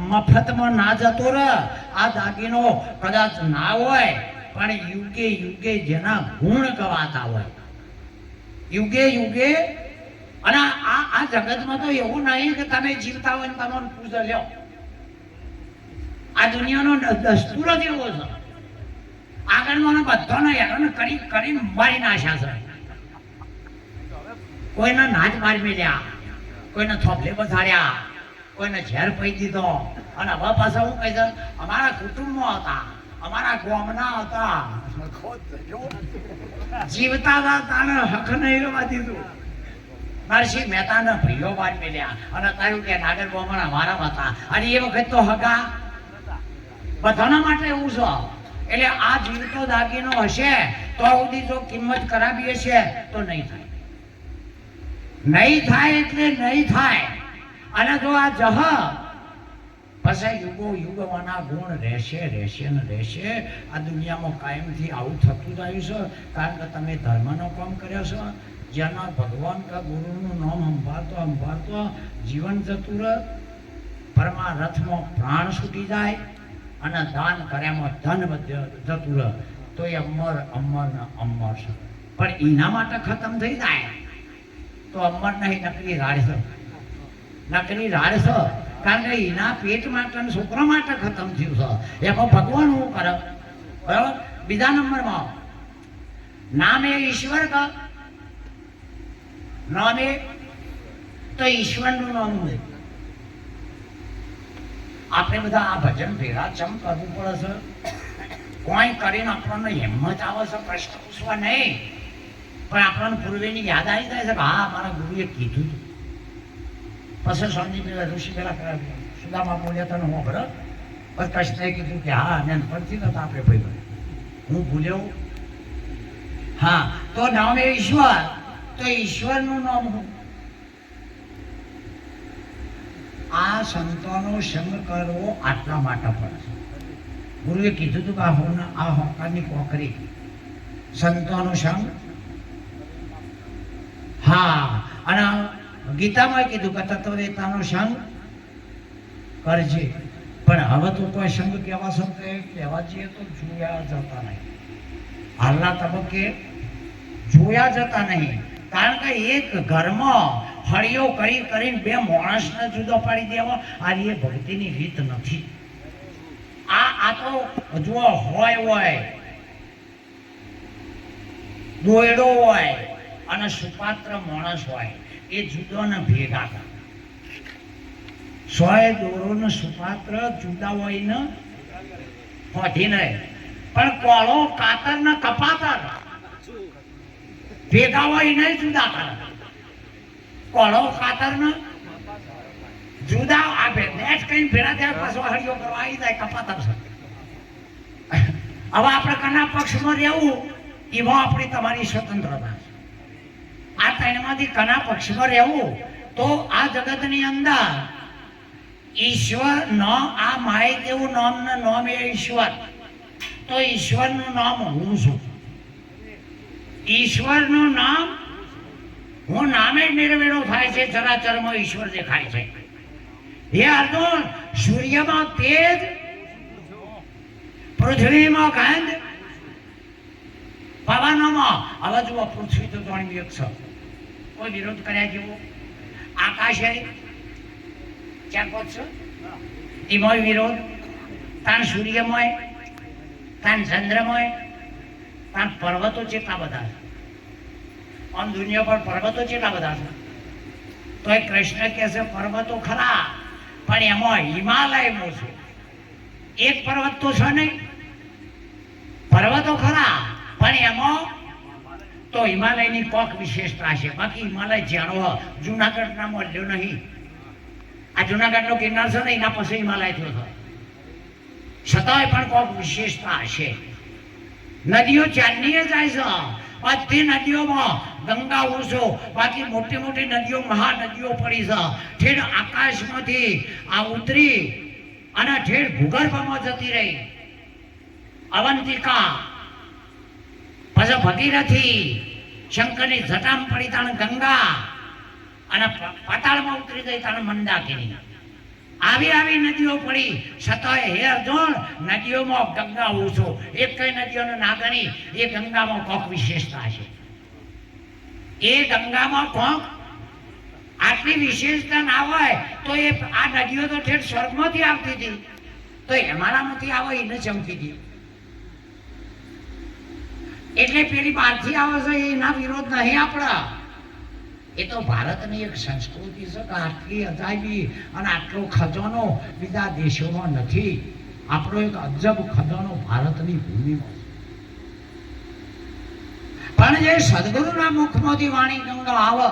મફતમાં ના જતો રહે આ દાગીનો કદાચ ના હોય પણ યુગે યુગે જેના ગુણ ગવાતા હોય યુગે યુગે અને આ જગતમાં તો એવું નહીં કે તમે જીવતા હોય ને તમને પૂછો લ્યો આ દુનિયાનો દસ્તુર જ એવો છે આગળનો બધાને હેરાન કરી કરીને મારી નાખ્યા છે કોઈના નાચ મારી મેલ્યા કોઈને થોભલે બસાડ્યા કોઈને ઝેર પી દીધો અને હવે પાછા હું કહી દઉં અમારા કુટુંબમાં હતા અમારા ગામના હતા જીવતા હતા તાને હક નહીં રહેવા દીધું નરસિંહ મહેતાના ભાઈઓ વાર મેલ્યા અને તારું કે નાગર બોમણ અમારા હતા અને એ વખત તો હકા બધાના માટે એવું છે એટલે આ જીવતો દાગીનો હશે તો સુધી જો કિંમત કરાવી હશે તો નહીં થાય નહીં થાય એટલે નહીં થાય અને જો આ જહ પછી યુગો યુગોના ગુણ રહેશે રહેશે ને રહેશે આ દુનિયામાં કાયમથી આવું થતું જ આવ્યું છે કારણ કે તમે ધર્મનો કામ કર્યો છો જેના ભગવાન કે ગુરુનું નામ સંભાળતો જીવન જતું રહે પરમારથમાં પ્રાણ છૂટી જાય અને દાન કર્યામાં ધન જતું રહે તો એ અમર અમર ને અમર છે પણ એના માટે ખતમ થઈ જાય તો અમર નહીં નકલી રાડ છે નકલી રાડ છે કારણ કે એના પેટ માટે છોકરા માટે ખતમ થયું છે એમાં ભગવાન હું કરે બરાબર બીજા નંબરમાં નામે ઈશ્વર કા નામે તો ઈશ્વરનું નામ હોય આપણે બધા આ ભજન ભેગા ચમ કરવું પડે છે કોઈ કરીને આપણને હિંમત આવે છે પ્રશ્ન પૂછવા નહીં પણ આપણને પૂર્વેની યાદ આવી જાય છે કે હા મારા ગુરુએ કીધું હતું પછી સંદીપ ઋષિ પેલા સુદામા બોલ્યા તને હું ભરત બસ કૃષ્ણએ કીધું કે હા ને પડતી નતા આપણે ભાઈ હું ભૂલ્યો હા તો નામ એ ઈશ્વર તો ઈશ્વરનું નામ હું આ સંતોનો સંગ કરવો આટલા માટે પડે છે ગુરુએ કીધું હતું કે આ હોકાની કોકરી સંતોનો સંગ હા અને ગીતામાં કીધું કે તત્વવેતાનો સંગ કરજે પણ હવે તો કોઈ સંગ કેવા શબ્દ કહેવા જઈએ તો જોયા જતા નહીં હાલના તબક્કે જોયા જતા નહીં કારણ કે એક ઘરમાં હળીઓ કરીને 2 માણસને જુદો પાડી દેવા આ એ ભક્તિની રીત નથી આ તો જો હોય દોયડો હોય અને સુપાત્ર માણસ હોય એ જુદો ને ભેગા થાય 100 દોરો ને સુપાત્ર જુદા હોય ને હોઠી ને પણ કોળો કાતર ને કપાતર ભેગા હોય નહીં જુદા કરે કોળો કાતર ને જુદા આપે નેટ કઈ ભેળા ત્યાં પાછો હળિયો કરવા આવી જાય કપાતર છે હવે આપણે કના પક્ષમાં રહેવું એમાં આપણી તમારી સ્વતંત્રતા છે આ ત્રણમાંથી કના પક્ષમાં રહેવું તો આ જગતની અંદર ઈશ્વર આ માય દેવું નામ એ ઈશ્વર તો ઈશ્વરનું નામ હું છું ઈશ્વરનું નામ હું નામે જ નિર્વેણો થાય છે ચરાચરમાં ઈશ્વર દેખાય છે હે અર્જુન સૂર્યમાં તેજ પૃથ્વીમાં ગંધ પવનમાં હવે જુઓ પૃથ્વી તો જાણી એક છે કોઈ વિરોધ કર્યા જેવો આકાશે ચાર પાંચ છે એમાં વિરોધ તાન સૂર્યમય તાન ચંદ્રમય તાન પર્વતો કેટલા બધા છે આમ દુનિયા પર પર્વતો કેટલા બધા છે તો એ કૃષ્ણ કહે છે પર્વતો ખરા પણ એમાં હિમાલયમાં છે એક પર્વત તો છે નહીં પર્વતો ખરા પણ એમાં તો હિમાલયની કોક વિશેષતા છે બાકી હિમાલય જાણો જુનાગઢના મળ્યો નહીં આ જુનાગઢનો ગિરનાર છે ને એના પછી હિમાલય થયો છે છતાંય પણ કોઈક વિશેષતા હશે. નદીઓ ચાંદીએ જાય છે, બધી નદીઓમાં ગંગા ઓછો, બાકી મોટી મોટી નદીઓ મહાનદીઓ પડી છે. ઠેર આકાશમાંથી આ ઉતરી અને ઠેર ભૂગર્ભમાં જતી રહી. અવંતિકા, પછી ભગીરથી, શંકરની જટામાં પડી તાણે ગંગા, અને પાતાળમાં ઉતરી ગઈ તાણે મંદાકિની. આવી આવી નદીઓ પડી, છતાંય હે અર્જુન, નદીઓમાં ગંગા ઓછો. એક કઈ નદીઓને ના ગણી, એ ગંગામાં કોક વિશેષતા છે. એ ગંગામાં કોક આટલી વિશેષતા ના હોય તો એ આ નદીઓ તો ઠેઠ સ્વર્ગમાંથી આવતી હતી, તો એમારામાંથી આવે એને ચમકી હતી. એટલે પેલી બહારથી આવે છે એના વિરોધ નહીં આપણા. એ તો ભારતની એક સંસ્કૃતિ છે કે આટલી અજાયબી અને આટલો ખજાનો બીજા દેશોમાં નથી. આપણો એક અજબ ખજાનો ભારતની ભૂમિમાં છે. પણ જે સદગુરુના મુખમાંથી વાણી ગંગા આવે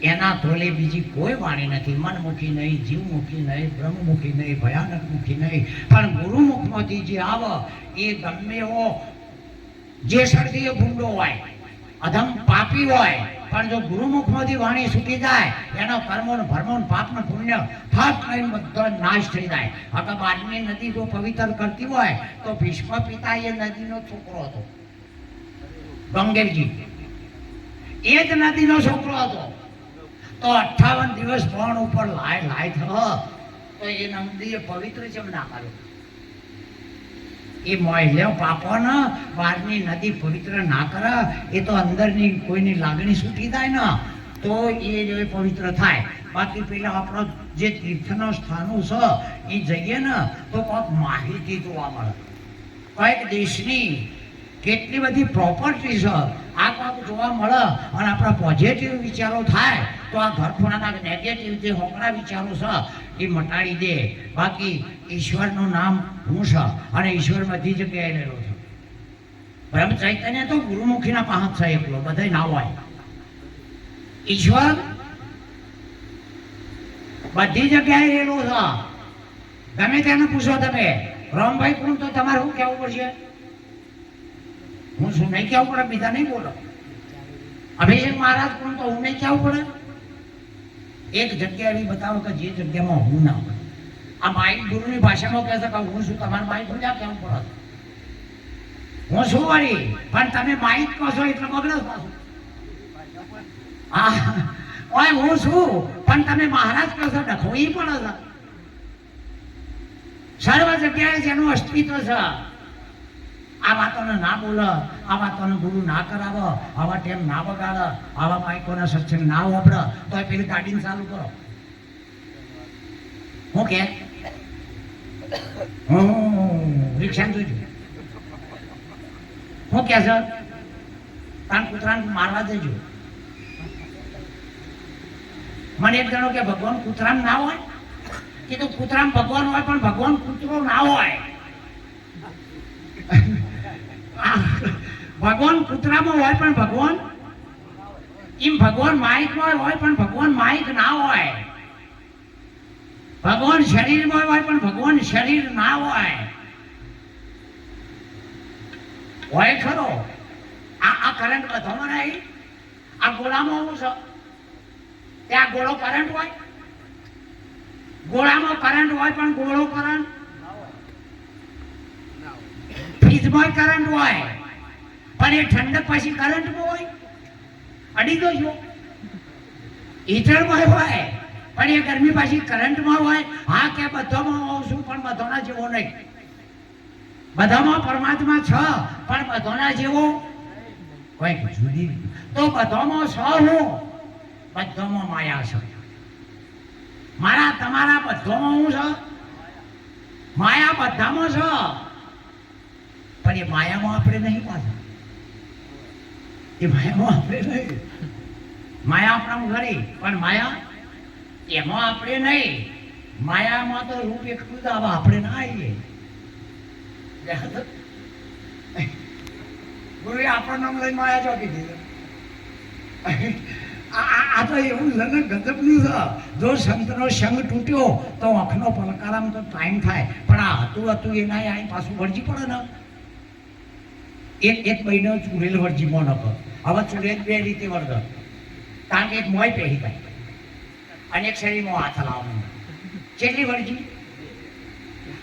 એના તોલે બીજી કોઈ વાણી નથી. મનમુખી નહીં, જીવમુખી નહીં, બ્રહ્મમુખી નહીં, ભયાનક મુખી નહીં, પણ ગુરુમુખમાંથી જે આવે એ ગમે એવો જે શરદી ભૂંડો હોય, અધમ પાપી હોય, પણ જો ગુરુમુખમાંથી વાણી છૂટી જાય એનો કર્મો ભર્મો પાપનો પુણ્ય ફાટ લઈને બધો નાશ થઈ જાય. હવે બારની નદી જો પવિત્ર કરતી હોય તો ભીષ્મ પિતા એ નદીનો છોકરો હતો, ગંગેરજી એ જ નદીનો છોકરો હતો. તો 58 દિવસ પણ ઉપર લાય થયો તો એ નદીએ પવિત્ર કેમ ના કર્યો? એ મોયલ્યો પાપો ને બહારની નદી પવિત્ર ના કરે, એ તો અંદરની કોઈની લાગણી છૂટી જાય ને તો એ પવિત્ર થાય. બાકી પેલા આપણો જે તીર્થનો સ્થાનો છે એ જઈએ ને તો કોઈક માહિતી જોવા મળે, કઈક દેશની કેટલી બધી પ્રોપર્ટી છે આ કોઈક જોવા મળે. અને આપણા પોઝિટિવ વિચારો થાય તો આ ઘરખોણાના નેગેટિવ જે હોકડા વિચારો છે એ મટાડી દે. બાકી ઈશ્વરનું નામ હું છે અને ઈશ્વર બધી જગ્યાએ રહેલો છે. બ્રહ્મ ચૈતન્ય તો ગુરુમુખીના પાંચ છે, એકલો બધાય ના હોય. ઈશ્વર બધી જગ્યાએ રહેલો છે. ગમે તેને પૂછો તમે, રામભાઈ કોણ, તો તમારે શું કહેવું પડશે? હું શું નહીં કહેવું પડે? બીજા નહીં બોલો. અભિષેક મહારાજ કોણ, તો હું નહીં કહેવું પડે? એક જગ્યા એવી બતાવો કે જે જગ્યામાં હું ના હોય. આ માઇક ગુરુની ભાષામાં કહે છે કે હું શું, તમારે માઇક પૂજા કેવું પડે? હું શું વળી, પણ તમે માઇક કહો છો એટલે બગડે પાછું. હા ઓય હું શું, પણ તમે મહારાજ કહો છો, ડખો ઈ પડે છે. સર્વ જગ્યાએ જેનું અસ્તિત્વ છે આ વાતોને ના બોલે, આ વાતોને ગુરુ ના કરાવે, આવા ટેમ ના બગાડે, આવા માઇકોના સત્સંગ ના વાપરે, તો પેલી ગાડીને ચાલુ કરો. હું કે રિક્ષા જોઈજો હું કે છે તાન કૂતરાને મારવા દેજો. મને એક જણો કે ભગવાન કૂતરામ ના હોય, કીધું કૂતરામ ભગવાન હોય પણ ભગવાન કૂતરો ના હોય. ભગવાન કૂતરામાં હોય પણ ભગવાન એમ, ભગવાન માઇકમાં હોય પણ ભગવાન માઇક ના હોય. ભગવાન શરીરમાં હોય પણ ભગવાન શરીર ના હોય. હોય ખરો આ કરંટ બધામાં નહીં. આ ગોળામાં શું છે? ત્યાં ગોળો કરંટ હોય, ગોળામાં કરંટ હોય પણ ગોળો કરંટ, ફ્રીજમાં કરંટ હોય પણ એ ઠંડક પછી કરંટમાં હોય. અડી દો છો હીટરમાં હોય પણ એ ગરમી પાછી કરંટમાં હોય. હા કે બધામાં હોઉં છું પણ બધાના જેવો નહીં. બધામાં પરમાત્મા છે પણ બધાના જેવો કઈક જુદી. તો બધામાં છ હું, બધામાં માયા છે. મારા તમારા બધામાં હું છે, માયા બધામાં છે. પણ એ માયામાં આપણે નહીં પાછા, એ માયામાં આપણે નહીં. માયા આપણા ઘરે પણ માયા એમાં આપણે નહીં. માયામાં તો રૂપ એકલું જ આવે, આપણે ના આવીએ. ગુરુએ આપણું નામ લઈને માયા ચોકી દીધું. આ તો હવે એવું છે ને ગજબનું છે. જો સંતનો સંગ તૂટ્યો તો આંખનો પલકારામાં તો ટાઈમ થાય, પણ આ હતું એના અહીં પાછું વળજી પડે ને. એક મહિનો ચૂડેલ વળજીમાં ન કર. હવે ચૂડેલ બે રીતે વર્ગ, કારણ કે એક મોય પહેરી થાય અને એક શરીરમાં હાથ લાવવાનો. કેટલી વળજી?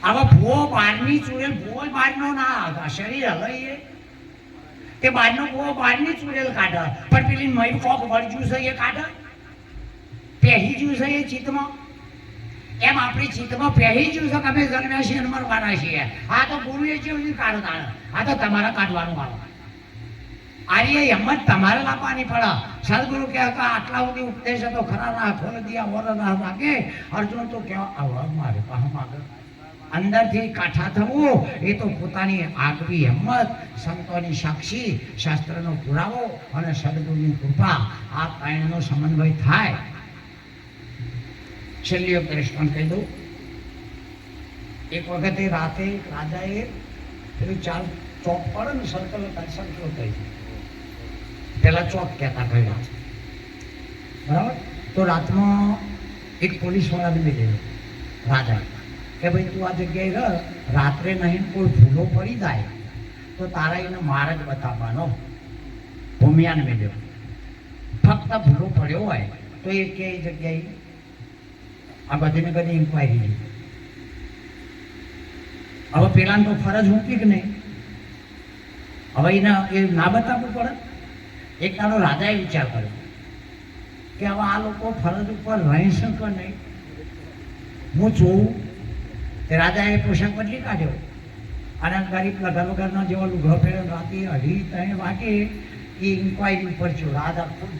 હવે ભૂવો બહારની ચૂડેલ, ભૂવો બહારનો ના, શરીર હલાઈએ તે બહારનો ભૂવો બહારની ચૂડેલ કાઢે, પણ પેલી મય કોક વળજ્યું છે એ કાઢે, પહેરી જ્યું છે એ ચિત્તમાં. એમ આપણી ચિત્તમાં પહેરી જ્યું છે કે અમે જન્મ્યા છીએ અને મરવાના છીએ. આ તો ગુરુએ જેવું કાઢતા, આ તો તમારે કાઢવાનું આવે. આર્ય હિંમત તમારે લાવવાની પડે. સદગુરુ કહે કે આટલા સુધી ઉપદેશ હતો ખરા ના ખોલ દિયા વર ના લાગે. અર્જુન તો કેવા આવવા મારે પાસે માગે. અંદરથી કાઠા થવું એ તો પોતાની આગવી હિંમત, સંતોની સાક્ષી, શાસ્ત્રનો પુરાવો અને સદગુરુની કૃપા, આ ત્રણનો સમન્વય થાય. છેલ્લી દ્રષ્ટાંત કહી દઉં. એક વખતે રાતે રાજાએ પેલું ચાલ ચોક પડે ને સર્કલ સર્કલ કહી, પેલા ચોક કહેતા કહ્યું, બરાબર? તો રાતમાં એક પોલીસ વાળાને મળ્યો રાજા કે ભાઈ તું આ જગ્યાએ રહ, રાત્રે નહીં કોઈ ભૂલો પડી જાય તો તારા એને માર્ગ બતાવવાનો. ભૂમિયાને મળ્યો. ફક્ત ભૂલો પડ્યો હોય તો એ કે જગ્યાએ આ બધીને બધી ઇન્ક્વાયરી. હવે પેલાને તો ફરજ મૂકી કે નહીં, હવે એને એ ના બતાવવું પડે. એક દાડો રાજાએ વિચાર કર્યો કે હવે આ લોકો ફરજ ઉપર રહી શકે નહીં, હું જોઉં. તે રાજાએ પોશાક બદલી કાઢ્યો અને ગરીબ લગા વગરના જેવો લુગડો પહેર્યો. રાતે 2:30 વાગે એ ઇન્ક્વાયરી ઉપર થયો. રાજા ખુદ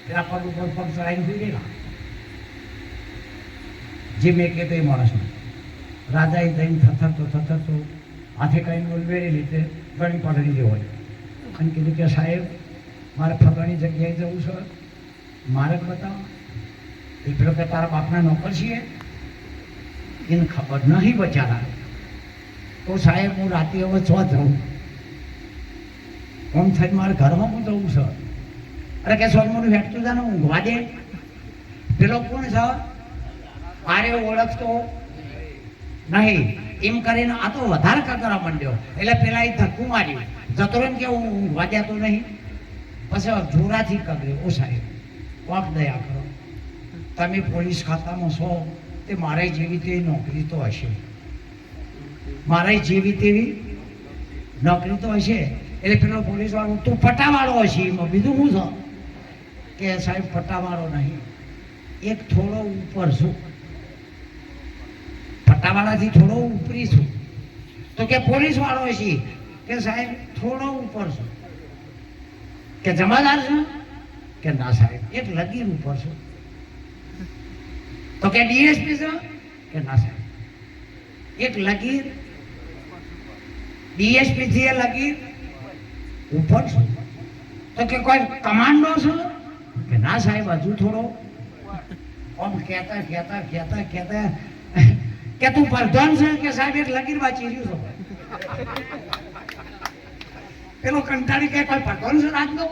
પેલા પગ ઉપર પગ ચડાવીને સુઈ ગયેલા, જે મેં કહેતો એ માણસને. રાજાએ જઈને થથરતો હાથે કહીને ઉલવેરી લીધે ઘણી પગડી જેવો હોય અને કીધું કે સાહેબ મારે ફલાણી જગ્યાએ જવું છે, માર્ગ બતાવો. એ પેલો કે તારા બાપના નોકર છીએ, એને ખબર નહીં બચારા. તો સાહેબ હું રાતે હવે છો જાઉં, આમ થઈને મારે ઘરમાં હું જવું છે. અરે કે સોલમોનું ફેંકતું જાને ઊંઘવા દે. પેલો કોણ છે? આરે ઓળખતો નહીં. એમ કરીને આ તો વધારે કકરા માંડ્યો. એટલે પેલા એ ધક્કું માર્યું, જતો રહ્યો ને કે હું ઊંઘવા દેતો નહીં. પછી જોરાથી કગર્યો. ઓ સાહેબ વાક દયા કરો, તમે પોલીસ ખાતામાં છો, તે મારે જેવી તેવી નોકરી તો હશે, મારે જેવી તેવી નોકરી તો હશે. એટલે પેલો પોલીસ વાળો તું પટ્ટાવાળો હશે. એમાં બીજું શું છે કે સાહેબ પટ્ટાવાળો નહીં, એક થોડો ઉપર છું, પટ્ટાવાળાથી થોડો ઉપરી છું. તો કે પોલીસ વાળો હશે કે સાહેબ થોડો ઉપર છું. કે જમાદાર છું કે ના સાહેબ એક લગીર ઉપર છું. તો કે ડીએસપી છે કે ના સાહેબ એક લગીર ડીએસપી થી લગીર ઉપર છું. તો કે કોઈ કમાન્ડો છો કે ના સાહેબ હજુ થોડો. આમ કહેતા કહેતા કહેતા કહેતા કે તું પ્રધાન છે કે સાહેબ એક લગીર વાંચી રહ્યું છે. પેલો કંટાળી કે કોઈ પ્રધાન છે રાજનો.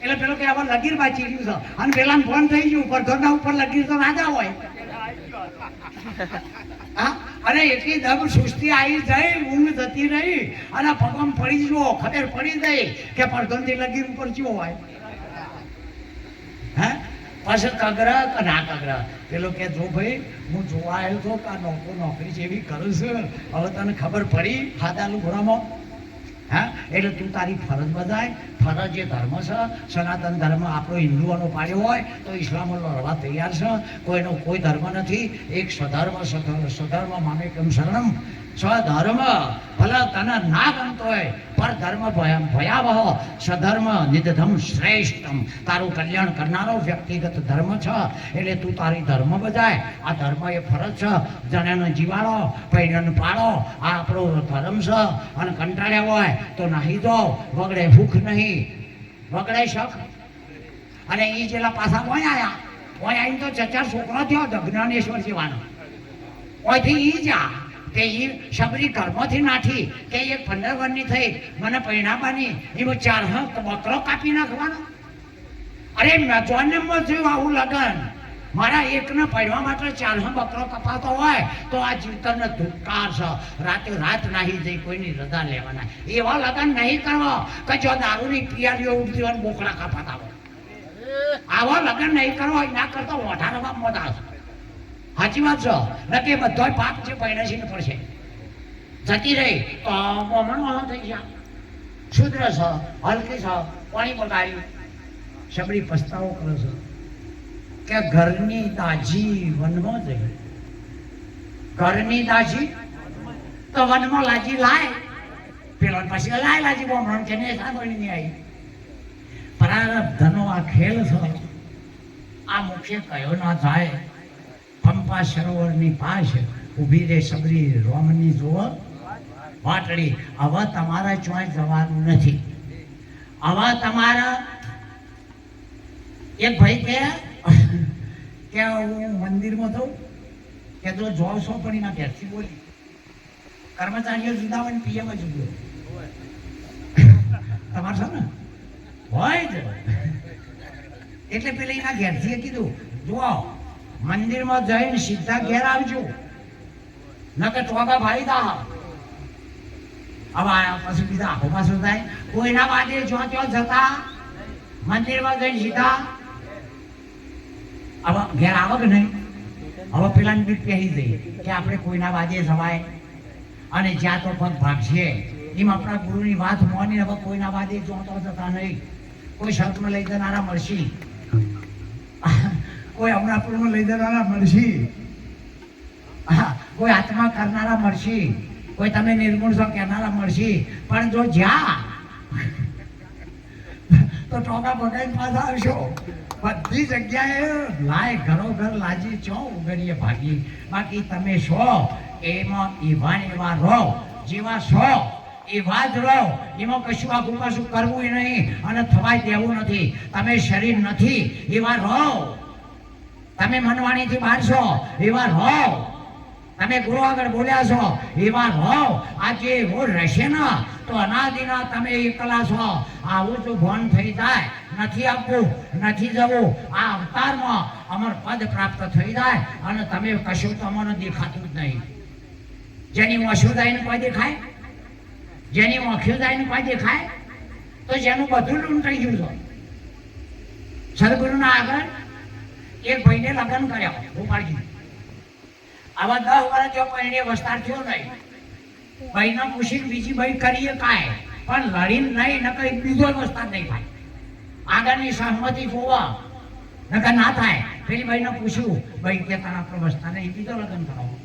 એટલે પેલો કે આવા લગીર વાંચી રહ્યું છે અને પેલા ફોન થઈ ગયું પ્રધાનના ઉપર લગીર તો રાજા હોય. હા, અને એટલી દમ સુસ્તી આવી જાય, ઊંઘ જતી રહી અને પગમ પડી જુઓ, ખબર પડી જાય કે પ્રધાનથી લગીર ઉપર ચો હોય. હે પછી કગરા કે ના કગરા. પેલો કે જો ભાઈ હું જોવા આવ્યો હતો કે આ નોકરી જેવી કરું છું, હવે તને ખબર પડી ખાધાલું ઘોડામાં. હા, એટલે તું તારી ફરજ બજાય. ફરજ એ ધર્મ છે, સનાતન ધર્મ આપણો હિન્દુઓનો પાડ્યો હોય તો ઇસ્લામો લડવા તૈયાર છે. કોઈનો કોઈ ધર્મ નથી, એક સ્વધર્મ સ્વધર્મ મામે કેમ શરણમ. સ્વધર્મ ભલે તને ના ગમતો હોય, પર ધર્મ ભયાવહ, સ્વધર્મ નિધમ શ્રેષ્ઠમ. તારું કલ્યાણ કરનારો વ્યક્તિગત ધર્મ છે, એટલે તું તારી ધર્મ બજાય. આ ધર્મ એ ફરજ છે. જણાને જીવાડો, પૈણને પાડો, આ આપણો ધર્મ છે. અને કંટાળ્યા હોય તો નાહી દો, વગડે ભૂખ નહીં, વગડે શખ. અને એ જેલા પાછા કોઈ આવ્યા, કોઈ આવીને તો 4 છોકરો થયો જ્ઞાનેશ્વર જેવાનો. ઓયથી ઈ જા કે એ શબરી કર્મથી નાઠી કે એ 15 વર્ષની થઈ, મને પૈણાબાની એમાં 4 બકરો કાપી નાખવાનો. અરે મેં જોનમાં થયું આવું લગન મારા એકને પડવા માટે 400 બકરો કપાતો હોય તો આ જીવતરને ધુક્કાર છે. રાતે રાત નાહી જઈ કોઈની રજા લેવાના એવા લગન નહીં કરવા કે જો દારૂની પિયારીઓ ઉડતી હોય બોકડા કપાતા હોય. આવા લગન નહીં કરવા ના કરતા ઓઢારમાં મોટા છે. સાચી વાત છે. નકે બધોય પાપ છે પૈણે છે ને પડશે જતી રહી તો મોમણો થઈ જાય. શુદ્ર છે, હલકી છે, પાણી બગાડ્યું, સબડી પસ્તાવો કરે છે કે ઘરની દાજી વનમાં જઈ. ઘરની દાજી તો વનમાં લાજી લાય પેલો પછી લાય લાજી બોમણ કે ને સાંભળી નહીં આવી. પ્રારબ્ધનો આ ખેલ છે. આ મુખ્ય કયો ના થાય. પંપા સરોવરની પાસે ઊભી રે સબરી રોમની જોવો વાટડી. હવે તમારા ચોય જવાનું નથી. હવે તમારા એક ભાઈ કે હું મંદિરમાં થઉં કે તો જોબ છો પણ એના ઘેરથી બોલી કર્મચારીઓ જુદા હોય ને પીએમ જુદો તમારે છે ને હોય જ એટલે પેલા એના ઘેરથી કીધું જુઓ મંદિરમાં જઈને સીધા ઘેર આવજો નકર ટોકા ભાઈ દા. હવે પછી બીજા આખો પાછો થાય. કોઈના વાદે જો ત્યાં જતા મંદિરમાં જઈને સીધા હવે ઘેર આવે કે નહીં. હવે પેલાની બીક પહેરી દઈએ કે આપણે કોઈના વાદે જવાય અને જ્યાં તો પગ ભાગશે એમ આપણા ગુરુની વાત મોની હવે કોઈના વાદે જોતો જતા નહીં. કોઈ શર્તમાં લઈ જનારા મળશે, કોઈ અમરાપુરમાં લઈ જનારા મળશે, કોઈ આત્મા કરનારા મળશે, કોઈ તમે નિર્ગુણ છો કહેનારા મળશે. પણ જો જ્યાં તો ટોકા બગાઈને પાછા આવશો. બધી જગ્યાએ લાય ઘરો ઘર લાજી ચો ઉગડીએ ભાગી. બાકી તમે છો એમાં એવા એવા રહો જેવા છો એવા જ રહો. એમાં કશું આગું પાછું કરવું નહીં અને થવાય દેવું નથી. તમે શરીર નથી એવા રહો. તમે મનવાણીથી બહાર છો એવા રહો. તમે ગુરુ આગળ બોલ્યા છો એવા રહો. આજે એવું રહેશે ને તો અનાદિના તમે એકલા છો. આવું જો ભાન થઈ જાય નથી આપવું નથી જવું આ અવતારમાં અમર પદ પ્રાપ્ત થઈ જાય અને તમે કશું તો અમને દેખાતું જ નહીં. જેની ઓછું જાય ને કોઈ દેખાય, જેની ઓખ્યું જાય ને કોઈ દેખાય, તો જેનું બધું લૂંટાઈ ગયું છે. સદગુરુના આગળ એક ભાઈને લગ્ન કર્યા ગોપાળજી. આવા 10 વર્ષ જો કોઈને વસ્તાર થયો નહીં. ભાઈને પૂછીને બીજી ભાઈ કરીએ કાંઈ પણ લડીને નહીં નકર બીજો વસ્તાર નહીં થાય. આગળની સહમતિ જોવા નકર ના થાય. પેલી ભાઈને પૂછ્યું ભાઈ કે તારા આપણો વસ્તાર નહીં બીજો લગ્ન કરાવો.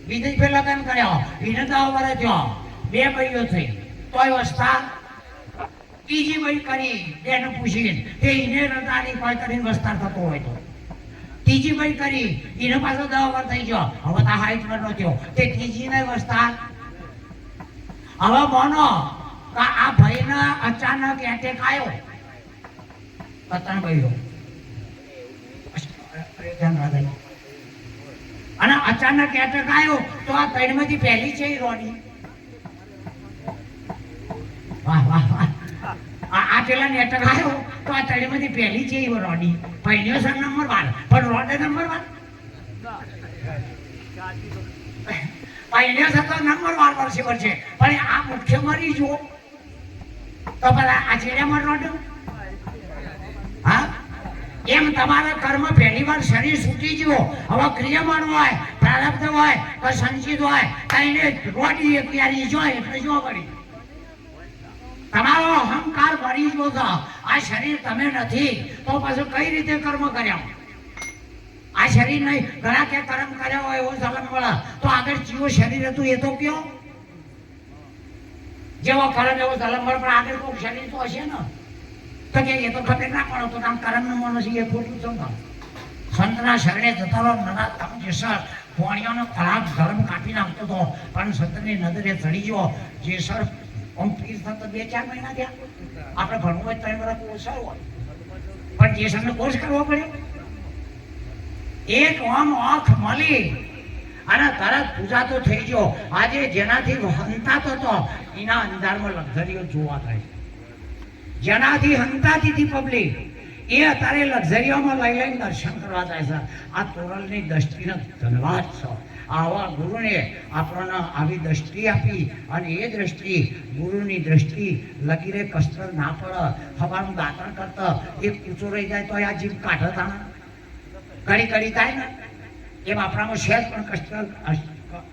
બીજી ફેર લગ્ન કર્યો એને 10 વર્ષ થયો 2 ભાઈઓ થઈ તોય વસ્તાર. ત્રીજી ભાઈ કરી એને પૂછીને તે એને રજાની કોઈ કરીને વસ્તાર થતો હોય તો ત્રીજી ભાઈ કરી એને પાછો 10 વર્ષ થઈ ગયો. હવે તો 60 વર્ષનો થયો તે ત્રીજી ને વસ્તાર. હવે બોનો આ ભાઈને અચાનક એટેક આવ્યો. ત્રણ ભાઈઓ અને અચાનક એટેક આવ્યો તો આ ત્રણમાંથી પહેલી છે રોડી. વાહ વાહ વાહ. આ પેલા ને એટેક આવ્યો તો આ ત્રણમાંથી પહેલી છે રોડી. પહેલ્યો છે નંબર 12 પણ રોડે નંબર 12. પહેલ્યો છે તો નંબર 12 વર્ષે પણ આ મુખ્ય મરી જો તો પેલા આ છેડામાં રોડ. હા એમ તમારા કર્મ પહેલી વાર શરીર છૂટી ગયો. હવે ક્રિયામાન હોય પ્રારબ્ધ હોય તો સંચિત હોય કઈને રોડી પ્યારી જો એટલે જો પડી. તમારો અહંકાર ભરી ગયો છે. આ શરીર તમે નથી તો પાછું કઈ રીતે કર્મ કર્યા? આ શરીર નહીં. ઘણા કે કર્મ કર્યા હોય એવો સલમ મળે તો આગળ જીવો શરીર હતું એ તો કયો જેવો કર્મ એવો સલમ મળે પણ આગળ કોઈ શરીર તો હશે ને તો કે એ તો ખબર ના પડો તો આમ કર્મ નું મન છે એ ખોટું સમજો. સંતના શરણે જતા રહો. નરા તમ જેસર પોણીઓનો ખરાબ ધર્મ કાપી નાખતો હતો પણ સંતની નજરે ચડી ગયો. જેસર આમ પીર થતો 2-4 મહિના થયા. આપણે ભણવું હોય 3 વર્ષ કોર્સ હોય પણ જેસરનો કોર્સ કરવો પડ્યો. એક આમ આંખ મળી અને તરત પૂજા તો થઈ ગયો. આજે જેનાથી હંતાતો હતો એના અંધારમાં લક્ઝરીઓ જોવા થાય. જેનાથી હંતાતી હતી પબ્લિક એ અત્યારે લક્ઝરીઓમાં લઈ લઈને દર્શન કરવા જાય છે. આ તોરલની દ્રષ્ટિનો ધન્યવાદ છે. આવા ગુરુને આપણને આવી દ્રષ્ટિ આપી અને એ દ્રષ્ટિ ગુરુની દ્રષ્ટિ લગીરે કસ્તર ના પડે. હવાનું દાંતણ કરતા એક કૂચો રહી જાય તો આ જીભ કાઢે તાણે ઘડી ઘડી થાય ને એમ આપણામાં સહેજ પણ કસ્તર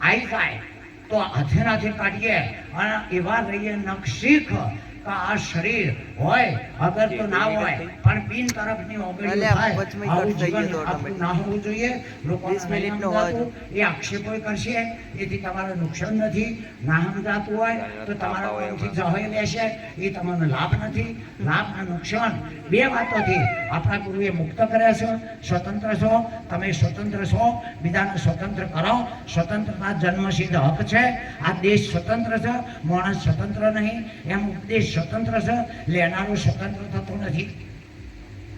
આવી જાય તો હાથે નાથે કાઢીએ અને એવા રહીએ નખશીખ કે આ શરીર હોય અગર તો ના હોય પણ બિન તરફની ઓગળી અલે, થાય. વચમાં આવું કટ થઈ ગયું જીવન તો આપણું ના હોવું જોઈએ. લોકોને 20 મિનિટનો નહીં અવાજ. સમજાતું, એ આક્ષેપો કરશે એથી તમારે નુકસાન નથી. ના સમજાતું હોય તો તમારા કોઈથી સહાય લેશે એ તમને લાભ નથી. લાભ અને નુકસાન બે વાતોથી આપણા ગુરુએ મુક્ત કર્યા છે. સ્વતંત્ર છો, તમે સ્વતંત્ર છો, બીજાને સ્વતંત્ર કરો. સ્વતંત્રતા જન્મસિદ્ધ હક છે. આ દેશ સ્વતંત્ર છે, માણસ સ્વતંત્ર નહીં. એમ ઉપદેશ સ્વતંત્ર છે, લેનારો સ્વતંત્ર થતો નથી.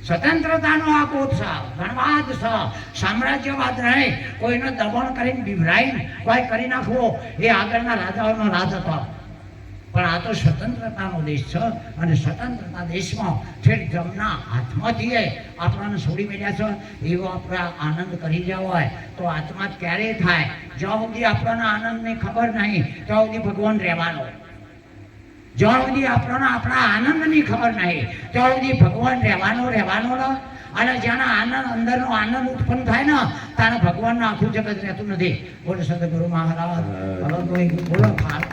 સ્વતંત્રતાનો આ બોધ છે, ગણવાદ છે, સામ્રાજ્યવાદ નહીં. કોઈનો દબાણ કરીને બિભરાઈને કોઈ કરી નાખવો એ આગળના રાજાઓનો રાજ હતો. પણ આ તો સ્વતંત્રતાનો દેશ છે અને સ્વતંત્રતા દેશમાં ઠેર જમના હાથમાંથી આપણને છોડી મેળ્યા છે. એવો આપણે આનંદ કરી રહ્યા હોય તો આત્મા ક્યારે થાય? જ્યાં સુધી આપણને આનંદની ખબર નહીં ત્યાં સુધી ભગવાન રહેવાનો. જ્યાં સુધી આપણને આપણા આનંદની ખબર નહીં ત્યાં સુધી ભગવાન રહેવાનો અને જેના આનંદ અંદરનો આનંદ ઉત્પન્ન થાય ને તારે ભગવાનનું આખું જગત રહેતું નથી. બોલો સદગુરુ મહારાજ. હવે કોઈ બોલો ફાળ.